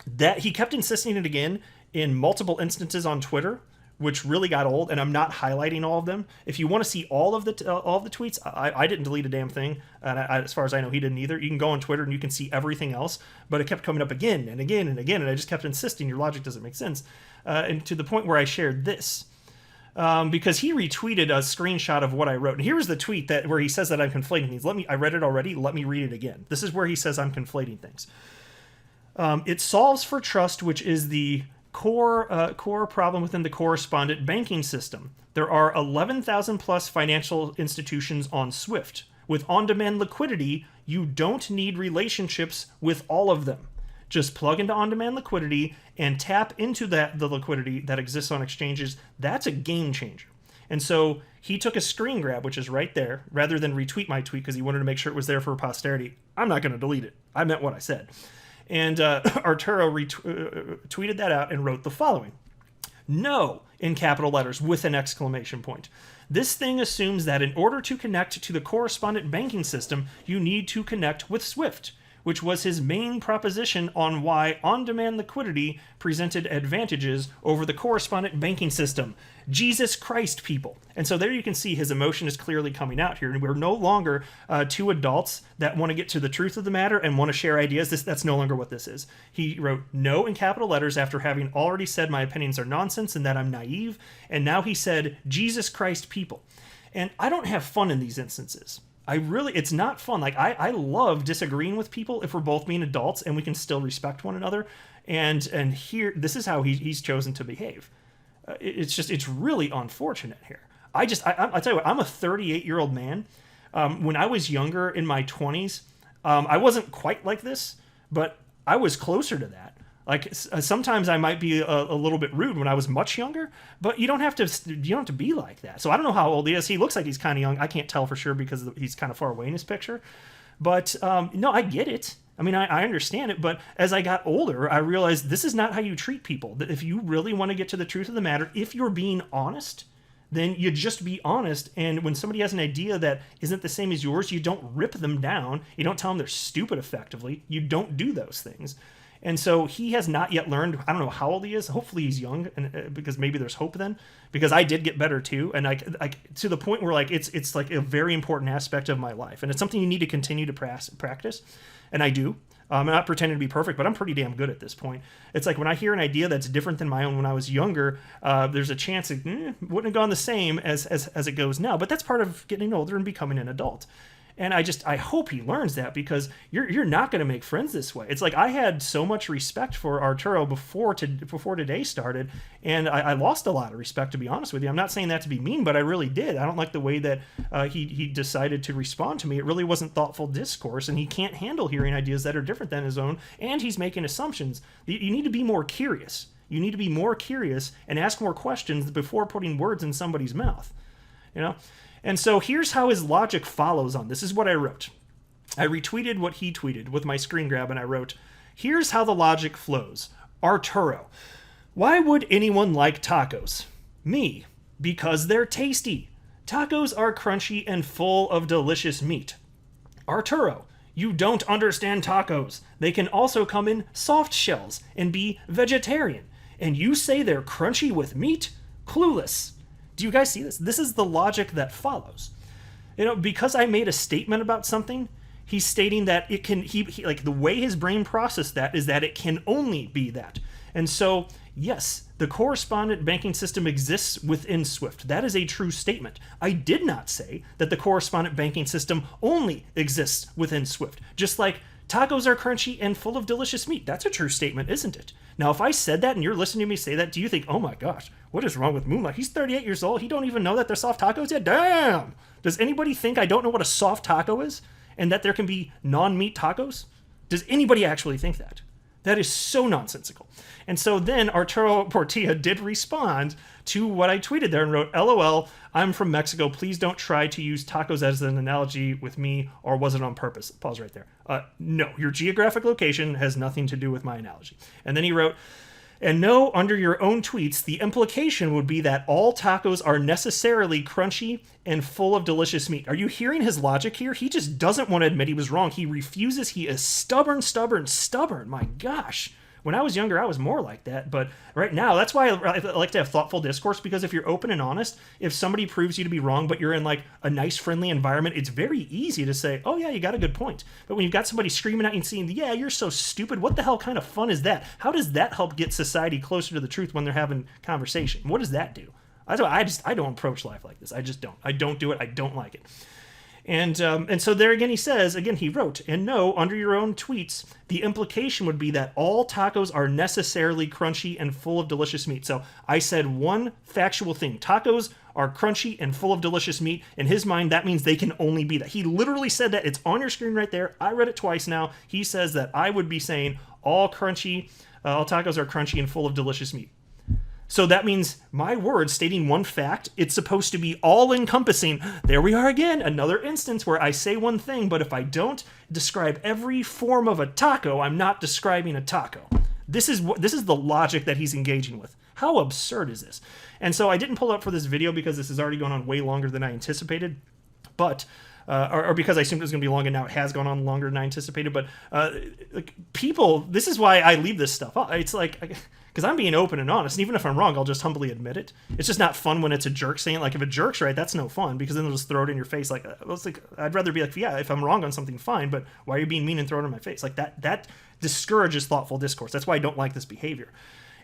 A: that he kept insisting it again in multiple instances on Twitter, which really got old, and I'm not highlighting all of them. If you want to see all of the tweets, I didn't delete a damn thing, and as far as I know, he didn't either. You can go on Twitter and you can see everything else, but it kept coming up again and again and again, and I just kept insisting your logic doesn't make sense, and to the point where I shared this. Because he retweeted a screenshot of what I wrote. And here's the tweet where he says that I'm conflating things. I read it already. Let me read it again. This is where he says I'm conflating things. It solves for trust, which is the core problem within the correspondent banking system. There are 11,000 plus financial institutions on Swift. With on-demand liquidity, you don't need relationships with all of them. Just plug into on-demand liquidity and tap into the liquidity that exists on exchanges. That's a game changer. And so he took a screen grab, which is right there, rather than retweet my tweet because he wanted to make sure it was there for posterity. I'm not going to delete it. I meant what I said. And Arturo tweeted that out and wrote the following. No, in capital letters with an exclamation point. This thing assumes that in order to connect to the correspondent banking system, you need to connect with SWIFT, which was his main proposition on why on-demand liquidity presented advantages over the correspondent banking system. Jesus Christ, people. And so there you can see his emotion is clearly coming out here. And we're no longer two adults that want to get to the truth of the matter and want to share ideas. That's no longer what this is. He wrote no in capital letters after having already said my opinions are nonsense and that I'm naive. And now he said, Jesus Christ, people. And I don't have fun in these instances. It's not fun. Like, I love disagreeing with people if we're both being adults and we can still respect one another. And here, this is how he's chosen to behave. It's really unfortunate here. I tell you what, I'm a 38-year-old man. When I was younger in my 20s, I wasn't quite like this, but I was closer to that. Like, sometimes I might be a little bit rude when I was much younger, but you don't have to be like that. So I don't know how old he is. He looks like he's kind of young. I can't tell for sure because he's kind of far away in his picture. But no, I get it. I mean, I understand it. But as I got older, I realized this is not how you treat people. That if you really want to get to the truth of the matter, if you're being honest, then you just be honest. And when somebody has an idea that isn't the same as yours, you don't rip them down. You don't tell them they're stupid effectively. You don't do those things. And so he has not yet learned. I don't know how old he is. Hopefully he's young, and because maybe there's hope then. Because I did get better too, and I to the point where like it's like a very important aspect of my life, and it's something you need to continue to practice. And I do. I'm not pretending to be perfect, but I'm pretty damn good at this point. It's like when I hear an idea that's different than my own when I was younger, there's a chance it wouldn't have gone the same as it goes now. But that's part of getting older and becoming an adult. And I hope he learns that, because you're not going to make friends this way. It's like I had so much respect for Arturo before today started, and I lost a lot of respect, to be honest with you. I'm not saying that to be mean, but I really did. I don't like the way that he decided to respond to me. It really wasn't thoughtful discourse, and he can't handle hearing ideas that are different than his own, and he's making assumptions. You need to be more curious. You need to be more curious and ask more questions before putting words in somebody's mouth. You know? And so here's how his logic follows on. This is what I wrote. I retweeted what he tweeted with my screen grab, and I wrote, here's how the logic flows. Arturo, why would anyone like tacos? Me, because they're tasty. Tacos are crunchy and full of delicious meat. Arturo, you don't understand tacos. They can also come in soft shells and be vegetarian. And you say they're crunchy with meat? Clueless. Do you guys see this? This is the logic that follows. You know, because I made a statement about something, he's stating that it can, he like the way his brain processed that is that it can only be that. And so, yes, the correspondent banking system exists within SWIFT. That is a true statement. I did not say that the correspondent banking system only exists within SWIFT. Just like tacos are crunchy and full of delicious meat. That's a true statement, isn't it? Now, if I said that and you're listening to me say that, do you think, oh my gosh, what is wrong with Moonlight? He's 38 years old. He don't even know that they're soft tacos yet? Damn! Does anybody think I don't know what a soft taco is and that there can be non-meat tacos? Does anybody actually think that? That is so nonsensical. And so then Arturo Portilla did respond to what I tweeted there and wrote, LOL, I'm from Mexico. Please don't try to use tacos as an analogy with me, or was it on purpose? Pause right there. No, your geographic location has nothing to do with my analogy. And then he wrote, and no, under your own tweets, the implication would be that all tacos are necessarily crunchy and full of delicious meat. Are you hearing his logic here? He just doesn't want to admit he was wrong. He refuses. He is stubborn. My gosh. When I was younger, I was more like that. But right now, that's why I like to have thoughtful discourse, because if you're open and honest, if somebody proves you to be wrong, but you're in like a nice, friendly environment, it's very easy to say, oh yeah, you got a good point. But when you've got somebody screaming at you and saying, yeah, you're so stupid, what the hell kind of fun is that? How does that help get society closer to the truth when they're having conversation? What does that do? I don't approach life like this. I just don't. I don't do it. I don't like it. And so there again, he says, again, he wrote, and no, under your own tweets, the implication would be that all tacos are necessarily crunchy and full of delicious meat. So I said one factual thing. Tacos are crunchy and full of delicious meat. In his mind, that means they can only be that. He literally said that. It's on your screen right there. I read it twice now. He says that I would be saying all tacos are crunchy and full of delicious meat. So that means my words stating one fact, it's supposed to be all-encompassing. There we are again, another instance where I say one thing, but if I don't describe every form of a taco, I'm not describing a taco. This is the logic that he's engaging with. How absurd is this? And so I didn't pull it up for this video because this has already gone on way longer than I anticipated, but or because I assumed it was going to be long, and now it has gone on longer than I anticipated. But like people, this is why I leave this stuff up. It's like, because I'm being open and honest, and even if I'm wrong, I'll just humbly admit it. It's just not fun when it's a jerk saying it. Like, if a jerk's right, that's no fun, because then they'll just throw it in your face. Like, I'd rather be like, yeah, if I'm wrong on something, fine, but why are you being mean and throwing it in my face? Like, that discourages thoughtful discourse. That's why I don't like this behavior.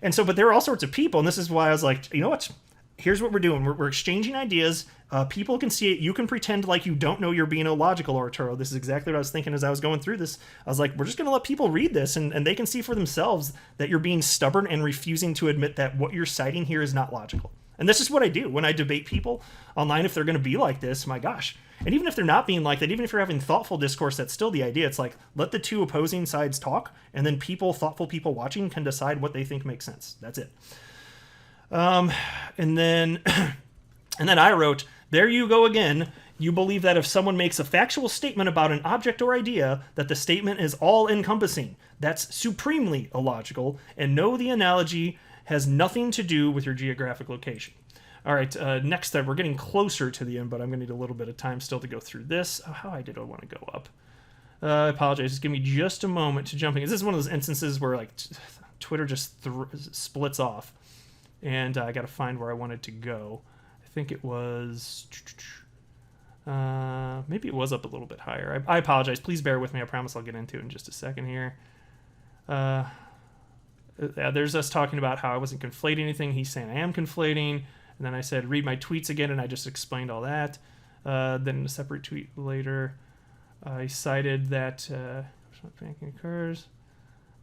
A: And so, but there are all sorts of people, and this is why I was like, you know what? Here's what we're doing. We're exchanging ideas. People can see it. You can pretend like you don't know you're being illogical, Arturo. This is exactly what I was thinking as I was going through this. I was like, we're just going to let people read this, and they can see for themselves that you're being stubborn and refusing to admit that what you're citing here is not logical. And this is what I do when I debate people online. If they're going to be like this, my gosh. And even if they're not being like that, even if you're having thoughtful discourse, that's still the idea. It's like, let the two opposing sides talk, and then thoughtful people watching can decide what they think makes sense. That's it. And then I wrote, there you go again. You believe that if someone makes a factual statement about an object or idea, that the statement is all-encompassing. That's supremely illogical, and no, the analogy has nothing to do with your geographic location. All right, next up, we're getting closer to the end, but I'm going to need a little bit of time still to go through this. Oh, how high did I want to go up? I apologize. Just give me just a moment to jump in. This is one of those instances where like Twitter just splits off. And I got to find where I wanted to go. I think it was... maybe it was up a little bit higher. I apologize. Please bear with me. I promise I'll get into it in just a second here. There's us talking about how I wasn't conflating anything. He's saying I am conflating. And then I said, read my tweets again, and I just explained all that. Then in a separate tweet later, I cited that banking occurs.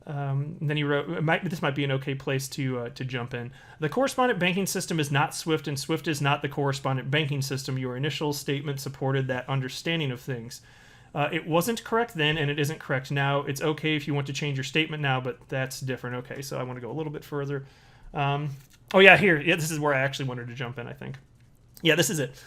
A: Then he wrote, this might be an okay place to jump in. The correspondent banking system is not SWIFT, and SWIFT is not the correspondent banking system. Your initial statement supported that understanding of things. It wasn't correct then, and it isn't correct now. It's okay if you want to change your statement now, but that's different. Okay, so I want to go a little bit further. Oh yeah, here. Yeah, this is where I actually wanted to jump in, I think. Yeah, this is it.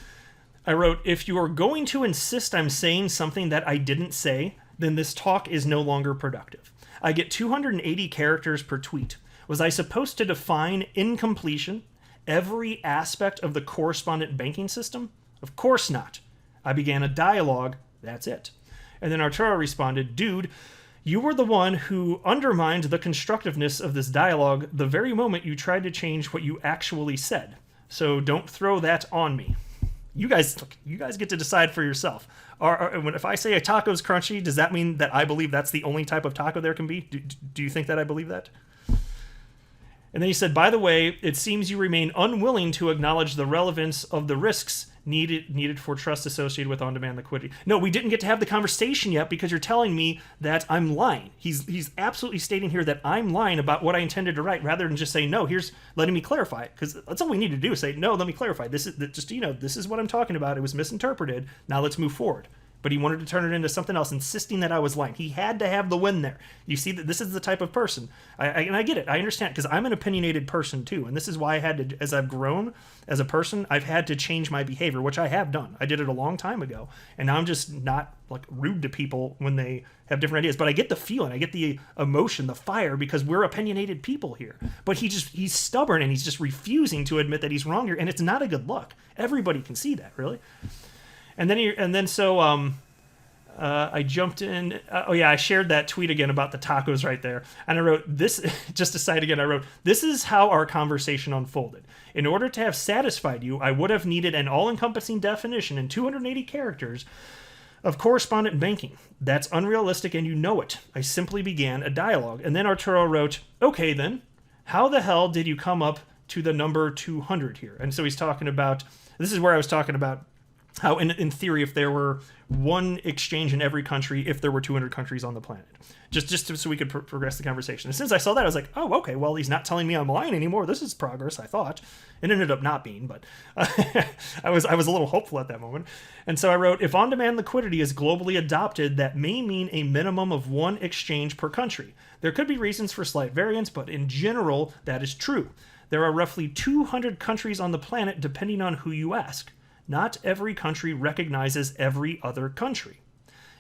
A: I wrote, if you are going to insist I'm saying something that I didn't say, then this talk is no longer productive. I get 280 characters per tweet. Was I supposed to define in completion every aspect of the correspondent banking system? Of course not. I began a dialogue. That's it. And then Arturo responded, dude, you were the one who undermined the constructiveness of this dialogue the very moment you tried to change what you actually said. So don't throw that on me. You guys get to decide for yourself. If I say a taco's crunchy, does that mean that I believe that's the only type of taco there can be? Do you think that I believe that? And then he said, by the way, it seems you remain unwilling to acknowledge the relevance of the risks needed for trust associated with on-demand liquidity. No, we didn't get to have the conversation yet because you're telling me that I'm lying. He's absolutely stating here that I'm lying about what I intended to write, rather than just saying, no, here's letting me clarify it. Because that's all we need to do is say, no, let me clarify. This is just, this is what I'm talking about. It was misinterpreted. Now let's move forward. But he wanted to turn it into something else, insisting that I was lying. He had to have the win there. You see that this is the type of person. And I get it. I understand, because I'm an opinionated person too. And this is why I had to, as I've grown as a person, I've had to change my behavior, which I have done. I did it a long time ago. And now I'm just not like rude to people when they have different ideas. But I get the feeling, I get the emotion, the fire, because we're opinionated people here. But he's stubborn, and he's just refusing to admit that he's wrong here. And it's not a good look. Everybody can see that, really. And then I jumped in. I shared that tweet again about the tacos right there. And I wrote this, just to cite again, I wrote, this is how our conversation unfolded. In order to have satisfied you, I would have needed an all-encompassing definition in 280 characters of correspondent banking. That's unrealistic, and you know it. I simply began a dialogue. And then Arturo wrote, okay then, how the hell did you come up to the number 200 here? And so he's talking about, this is where I was talking about how in theory, if there were one exchange in every country, if there were 200 countries on the planet, just so we could progress the conversation. And since I saw that, I was like, oh, okay, well, he's not telling me I'm lying anymore. This is progress, I thought. It ended up not being, but I was a little hopeful at that moment. And so I wrote, if on-demand liquidity is globally adopted, that may mean a minimum of one exchange per country. There could be reasons for slight variance, but in general, that is true. There are roughly 200 countries on the planet, depending on who you ask. Not every country recognizes every other country.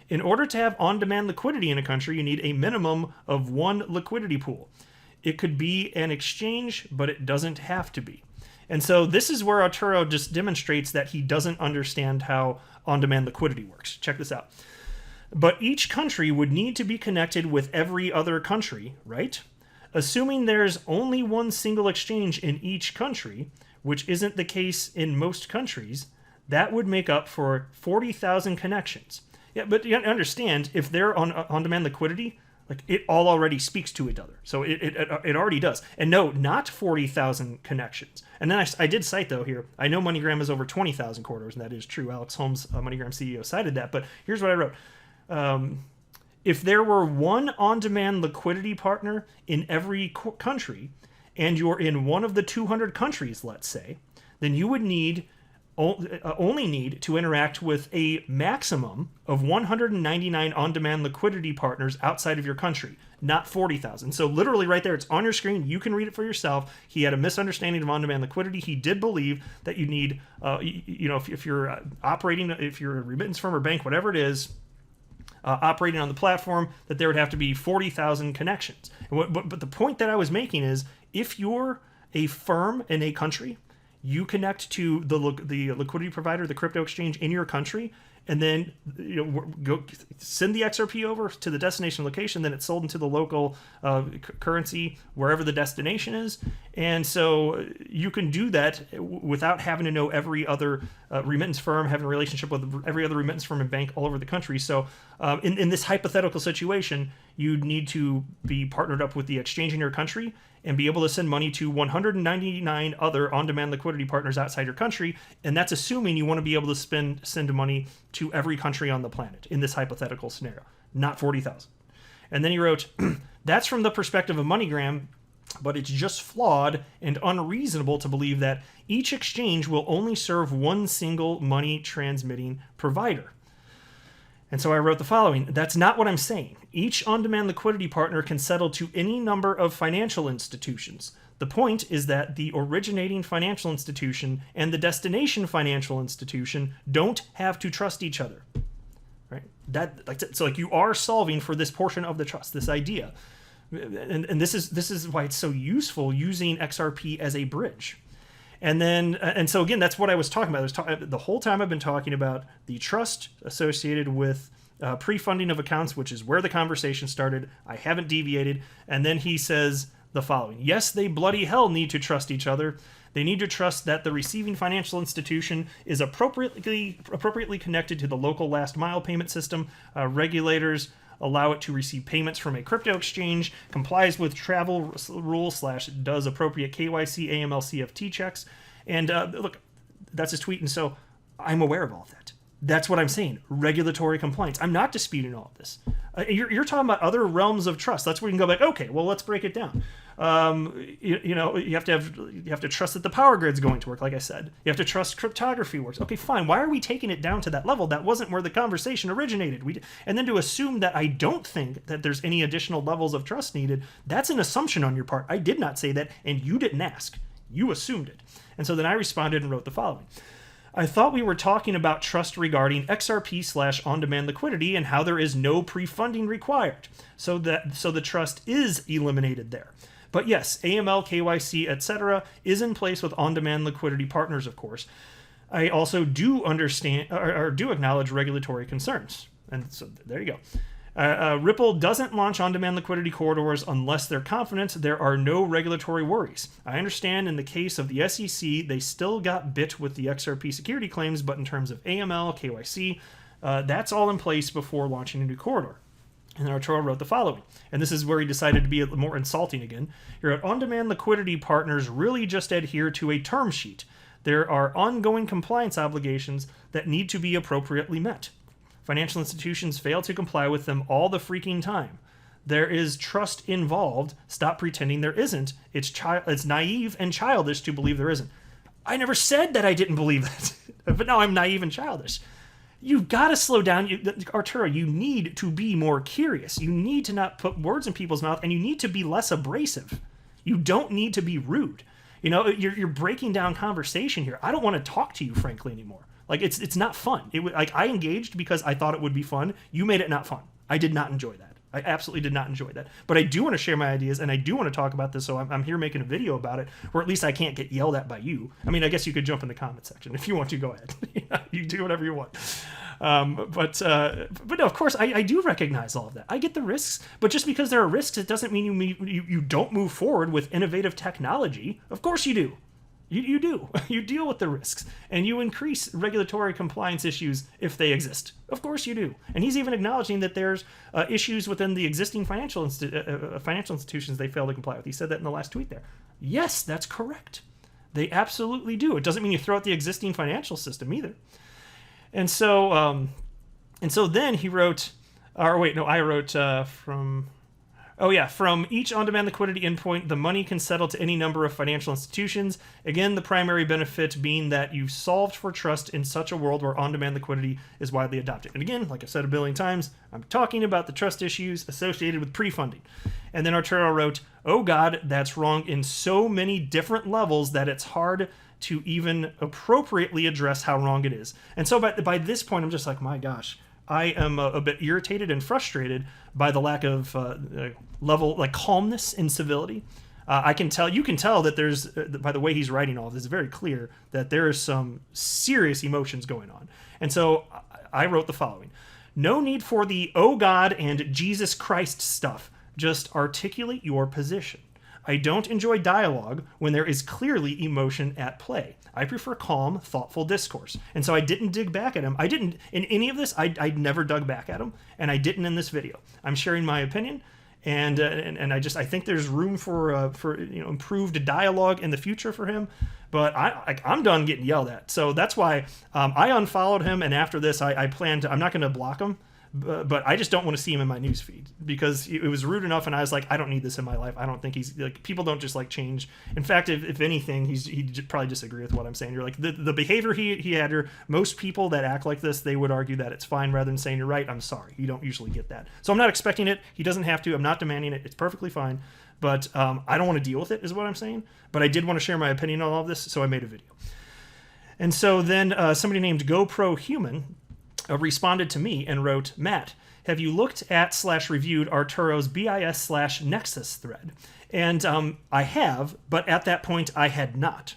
A: In order to have on-demand liquidity in a country, you need a minimum of one liquidity pool. It could be an exchange, but it doesn't have to be. And so this is where Arturo just demonstrates that he doesn't understand how on-demand liquidity works. Check this out. But each country would need to be connected with every other country, right? Assuming there's only one single exchange in each country, which isn't the case in most countries, that would make up for 40,000 connections. Yeah, but you understand, if they're on demand liquidity, like it all already speaks to each other. So it already does. And no, not 40,000 connections. And then I did cite, though, here, I know MoneyGram is over 20,000 corridors, and that is true. Alex Holmes, MoneyGram CEO, cited that. But here's what I wrote. If there were one on-demand liquidity partner in every country, and you're in one of the 200 countries, let's say, then you would only need to interact with a maximum of 199 on-demand liquidity partners outside of your country, not 40,000. So literally right there, it's on your screen. You can read it for yourself. He had a misunderstanding of on-demand liquidity. He did believe that you need, if you're operating, if you're a remittance firm or bank, whatever it is, operating on the platform, that there would have to be 40,000 connections. But the point that I was making is, if you're a firm in a country, you connect to the liquidity provider, the crypto exchange in your country, and then go send the XRP over to the destination location. Then it's sold into the local currency wherever the destination is. And so you can do that without having to know every other remittance firm, having a relationship with every other remittance firm and bank all over the country. So in this hypothetical situation, you need to be partnered up with the exchange in your country and be able to send money to 199 other on-demand liquidity partners outside your country. And that's assuming you want to be able to send money to every country on the planet in this hypothetical scenario, not 40,000. And then he wrote, that's from the perspective of MoneyGram, but it's just flawed and unreasonable to believe that each exchange will only serve one single money transmitting provider. And so I wrote the following. That's not what I'm saying. Each on-demand liquidity partner can settle to any number of financial institutions. The point is that the originating financial institution and the destination financial institution don't have to trust each other. Right? So you are solving for this portion of the trust, this idea. And this is why it's so useful using XRP as a bridge. And so again, that's what I was talking about. The whole time I've been talking about the trust associated with pre-funding of accounts, which is where the conversation started. I haven't deviated. And then he says the following. Yes, they bloody hell need to trust each other. They need to trust that the receiving financial institution is appropriately connected to the local last mile payment system. Regulators allow it to receive payments from a crypto exchange, complies with travel rules / does appropriate KYC, AML, CFT checks. And look, that's his tweet. And so I'm aware of all of that. That's what I'm saying. Regulatory compliance. I'm not disputing all of this. You're talking about other realms of trust. That's where you can go back. Okay, well, let's break it down. You have to trust that the power grid's going to work. Like I said, you have to trust cryptography works. Okay, fine. Why are we taking it down to that level? That wasn't where the conversation originated. And then to assume that I don't think that there's any additional levels of trust needed. That's an assumption on your part. I did not say that, and you didn't ask. You assumed it. And so then I responded and wrote the following. I thought we were talking about trust regarding XRP / on-demand liquidity and how there is no pre-funding required. So the trust is eliminated there. But yes, AML, KYC, etc. is in place with on-demand liquidity partners, of course. I also do understand or do acknowledge regulatory concerns. And so there you go. Ripple doesn't launch on-demand liquidity corridors unless they're confident there are no regulatory worries. I understand in the case of the SEC, they still got bit with the XRP security claims, but in terms of AML, KYC, that's all in place before launching a new corridor. And then Arturo wrote the following, and this is where he decided to be more insulting again. Here at on-demand liquidity partners really just adhere to a term sheet. There are ongoing compliance obligations that need to be appropriately met. Financial institutions fail to comply with them all the freaking time. There is trust involved. Stop pretending there isn't. It's naive and childish to believe there isn't. I never said that I didn't believe that, but now I'm naive and childish. You've got to slow down. Arturo, you need to be more curious. You need to not put words in people's mouth, and you need to be less abrasive. You don't need to be rude. You know, you're breaking down conversation here. I don't want to talk to you, frankly, anymore. Like, it's not fun. Like, I engaged because I thought it would be fun. You made it not fun. I did not enjoy that. I absolutely did not enjoy that. But I do want to share my ideas, and I do want to talk about this, so I'm here making a video about it, or at least I can't get yelled at by you. I mean, I guess you could jump in the comment section. If you want to, go ahead. You do whatever you want. But no, of course, I do recognize all of that. I get the risks, but just because there are risks, it doesn't mean you don't move forward with innovative technology. Of course you do. You do. You deal with the risks, and you increase regulatory compliance issues if they exist. Of course you do. And he's even acknowledging that there's issues within the existing financial institutions they fail to comply with. He said that in the last tweet there. Yes, that's correct. They absolutely do. It doesn't mean you throw out the existing financial system either. And so then he wrote, or wait, no, I wrote from each on-demand liquidity endpoint, the money can settle to any number of financial institutions. Again, the primary benefit being that you've solved for trust in such a world where on-demand liquidity is widely adopted. And again, like I've said a billion times, I'm talking about the trust issues associated with pre-funding. And then Arturo wrote, oh God, that's wrong in so many different levels that it's hard to even appropriately address how wrong it is. And so by this point, I'm just like, my gosh, I am a bit irritated and frustrated by the lack of level, like calmness and civility. You can tell that there's, by the way he's writing all of this, it's very clear that there is some serious emotions going on. And so I wrote the following. No need for the oh God and Jesus Christ stuff. Just articulate your position. I don't enjoy dialogue when there is clearly emotion at play. I prefer calm, thoughtful discourse. And so I didn't dig back at him. I didn't, in any of this, I never dug back at him, and I didn't in this video. I'm sharing my opinion, and I think there's room for improved dialogue in the future for him. But I'm done getting yelled at. So that's why I unfollowed him, and after this, I plan to, I'm not going to block him, but I just don't want to see him in my news feed because it was rude enough, and I was like, I don't need this in my life. I don't think he's like, people don't just like change. In fact, if anything, he'd probably disagree with what I'm saying. You're like the behavior he had here. Most people that act like this, they would argue that it's fine rather than saying you're right. I'm sorry. You don't usually get that, so I'm not expecting it. He doesn't have to. I'm not demanding it. It's perfectly fine. But I don't want to deal with it, is what I'm saying. But I did want to share my opinion on all of this, so I made a video. And so then somebody named GoPro Human responded to me and wrote, Matt, have you looked at / reviewed Arturo's BIS / Nexus thread? And I have, but at that point I had not.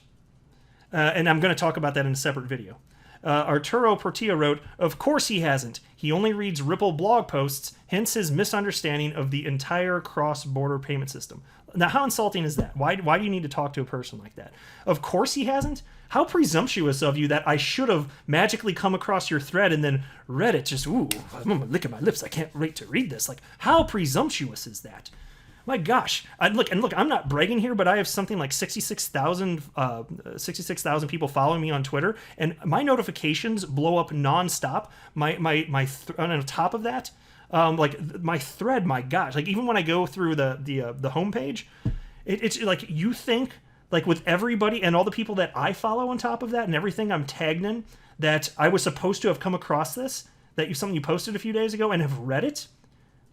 A: And I'm going to talk about that in a separate video. Arturo Portillo wrote, of course he hasn't. He only reads Ripple blog posts, hence his misunderstanding of the entire cross-border payment system. Now, how insulting is that? Why do you need to talk to a person like that? Of course he hasn't? How presumptuous of you that I should have magically come across your thread and then read it. Just, ooh, I'm licking my lips. I can't wait to read this. Like, how presumptuous is that? My gosh. Look, I'm not bragging here, but I have something like 66,000 people following me on Twitter, and my notifications blow up nonstop. On top of that, like my thread, my gosh, like even when I go through the homepage, it's like you think, like with everybody and all the people that I follow on top of that and everything I'm tagged in, that I was supposed to have come across this, something you posted a few days ago and have read it.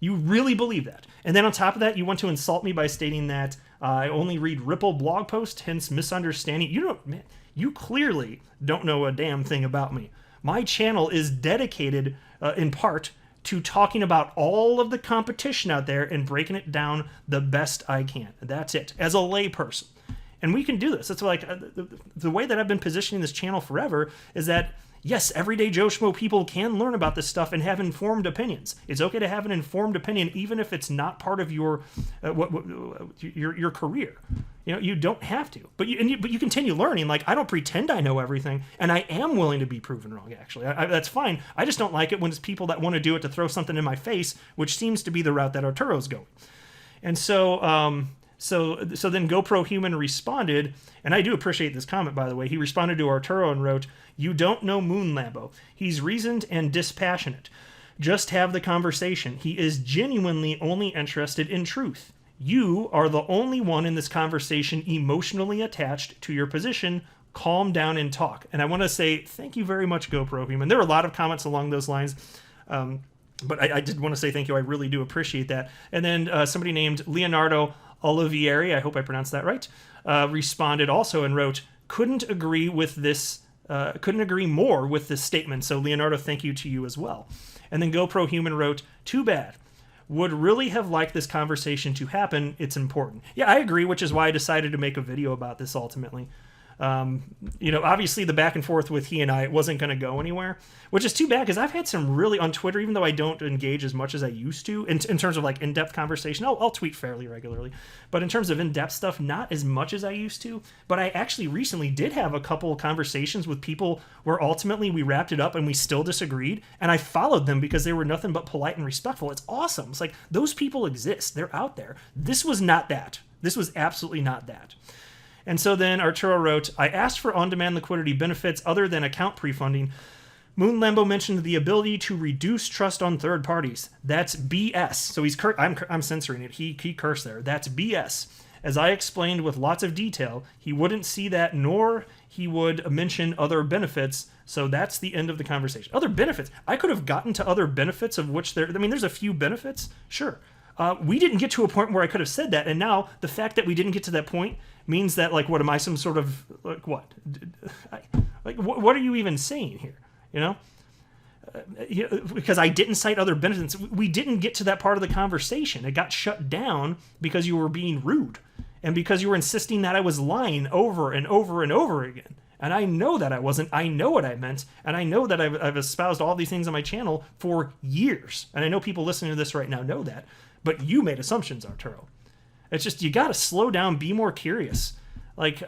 A: You really believe that. And then on top of that, you want to insult me by stating that I only read Ripple blog posts, hence misunderstanding. You clearly don't know a damn thing about me. My channel is dedicated in part to talking about all of the competition out there and breaking it down the best I can. That's it, as a layperson. And we can do this. It's like the way that I've been positioning this channel forever is that, yes, everyday Joe Schmo people can learn about this stuff and have informed opinions. It's okay to have an informed opinion, even if it's not part of your career. You know, you don't have to, but you continue learning. Like, I don't pretend I know everything, and I am willing to be proven wrong. Actually, that's fine. I just don't like it when it's people that want to do it to throw something in my face, which seems to be the route that Arturo's going. And so So then GoPro Human responded, and I do appreciate this comment, by the way. He responded to Arturo and wrote, "You don't know Moon Lambo. He's reasoned and dispassionate. Just have the conversation. He is genuinely only interested in truth. You are the only one in this conversation emotionally attached to your position. Calm down and talk." And I want to say thank you very much, GoPro Human. There were a lot of comments along those lines. But I did want to say thank you. I really do appreciate that. And then somebody named Leonardo Olivieri, I hope I pronounced that right, responded also and wrote, couldn't agree more with this statement. So Leonardo, thank you to you as well. And then GoPro Human wrote, too bad. Would really have liked this conversation to happen. It's important. Yeah, I agree, which is why I decided to make a video about this ultimately. Obviously the back and forth with he and I, it wasn't going to go anywhere, which is too bad because I've had some really on Twitter, even though I don't engage as much as I used to in terms of like in-depth conversation. I'll tweet fairly regularly, but in terms of in-depth stuff, not as much as I used to. But I actually recently did have a couple of conversations with people where ultimately we wrapped it up and we still disagreed. And I followed them because they were nothing but polite and respectful. It's awesome. It's like those people exist. They're out there. This was not that. This was absolutely not that. And so then Arturo wrote, I asked for on-demand liquidity benefits other than account pre-funding. Moon Lambo mentioned the ability to reduce trust on third parties. That's BS. So I'm censoring it. He cursed there. That's BS. As I explained with lots of detail, he wouldn't see that, nor he would mention other benefits. So that's the end of the conversation. Other benefits. I could have gotten to other benefits of which there's a few benefits. Sure. We didn't get to a point where I could have said that. And now the fact that we didn't get to that point means that, like, what am I, some sort of, like, what? What are you even saying here? Because I didn't cite other benefits. We didn't get to that part of the conversation. It got shut down because you were being rude and because you were insisting that I was lying over and over and over again. And I know that I wasn't. I know what I meant. And I know that I've espoused all these things on my channel for years. And I know people listening to this right now know that. But you made assumptions, Arturo. It's just, you got to slow down, be more curious. Like,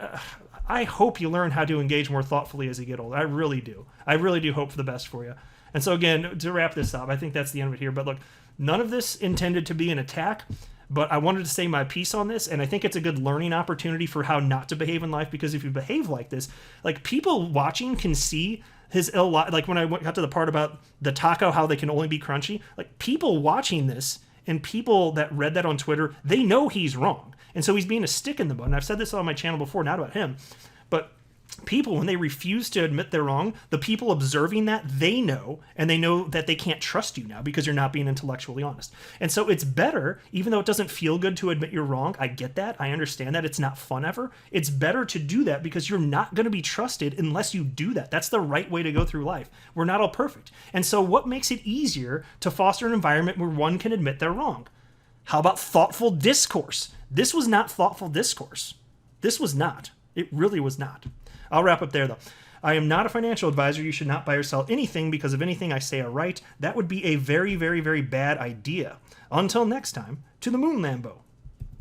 A: I hope you learn how to engage more thoughtfully as you get older. I really do. I really do hope for the best for you. And so again, to wrap this up, I think that's the end of it here. But look, none of this intended to be an attack, but I wanted to say my piece on this. And I think it's a good learning opportunity for how not to behave in life. Because if you behave like this, like, people watching can see his like when I got to the part about the taco, how they can only be crunchy, like, people watching this and people that read that on Twitter, they know he's wrong. And so he's being a stick in the mud. And I've said this on my channel before, not about him. But people, when they refuse to admit they're wrong, the people observing that, they know. And they know that they can't trust you now because you're not being intellectually honest. And so it's better, even though it doesn't feel good to admit you're wrong. I get that. I understand that. It's not fun ever. It's better to do that because you're not going to be trusted unless you do that. That's the right way to go through life. We're not all perfect. And so what makes it easier to foster an environment where one can admit they're wrong? How about thoughtful discourse? This was not thoughtful discourse. This was not. It really was not. I'll wrap up there, though. I am not a financial advisor. You should not buy or sell anything because of anything I say or write. That would be a very, very, very bad idea. Until next time, to the Moon Lambo.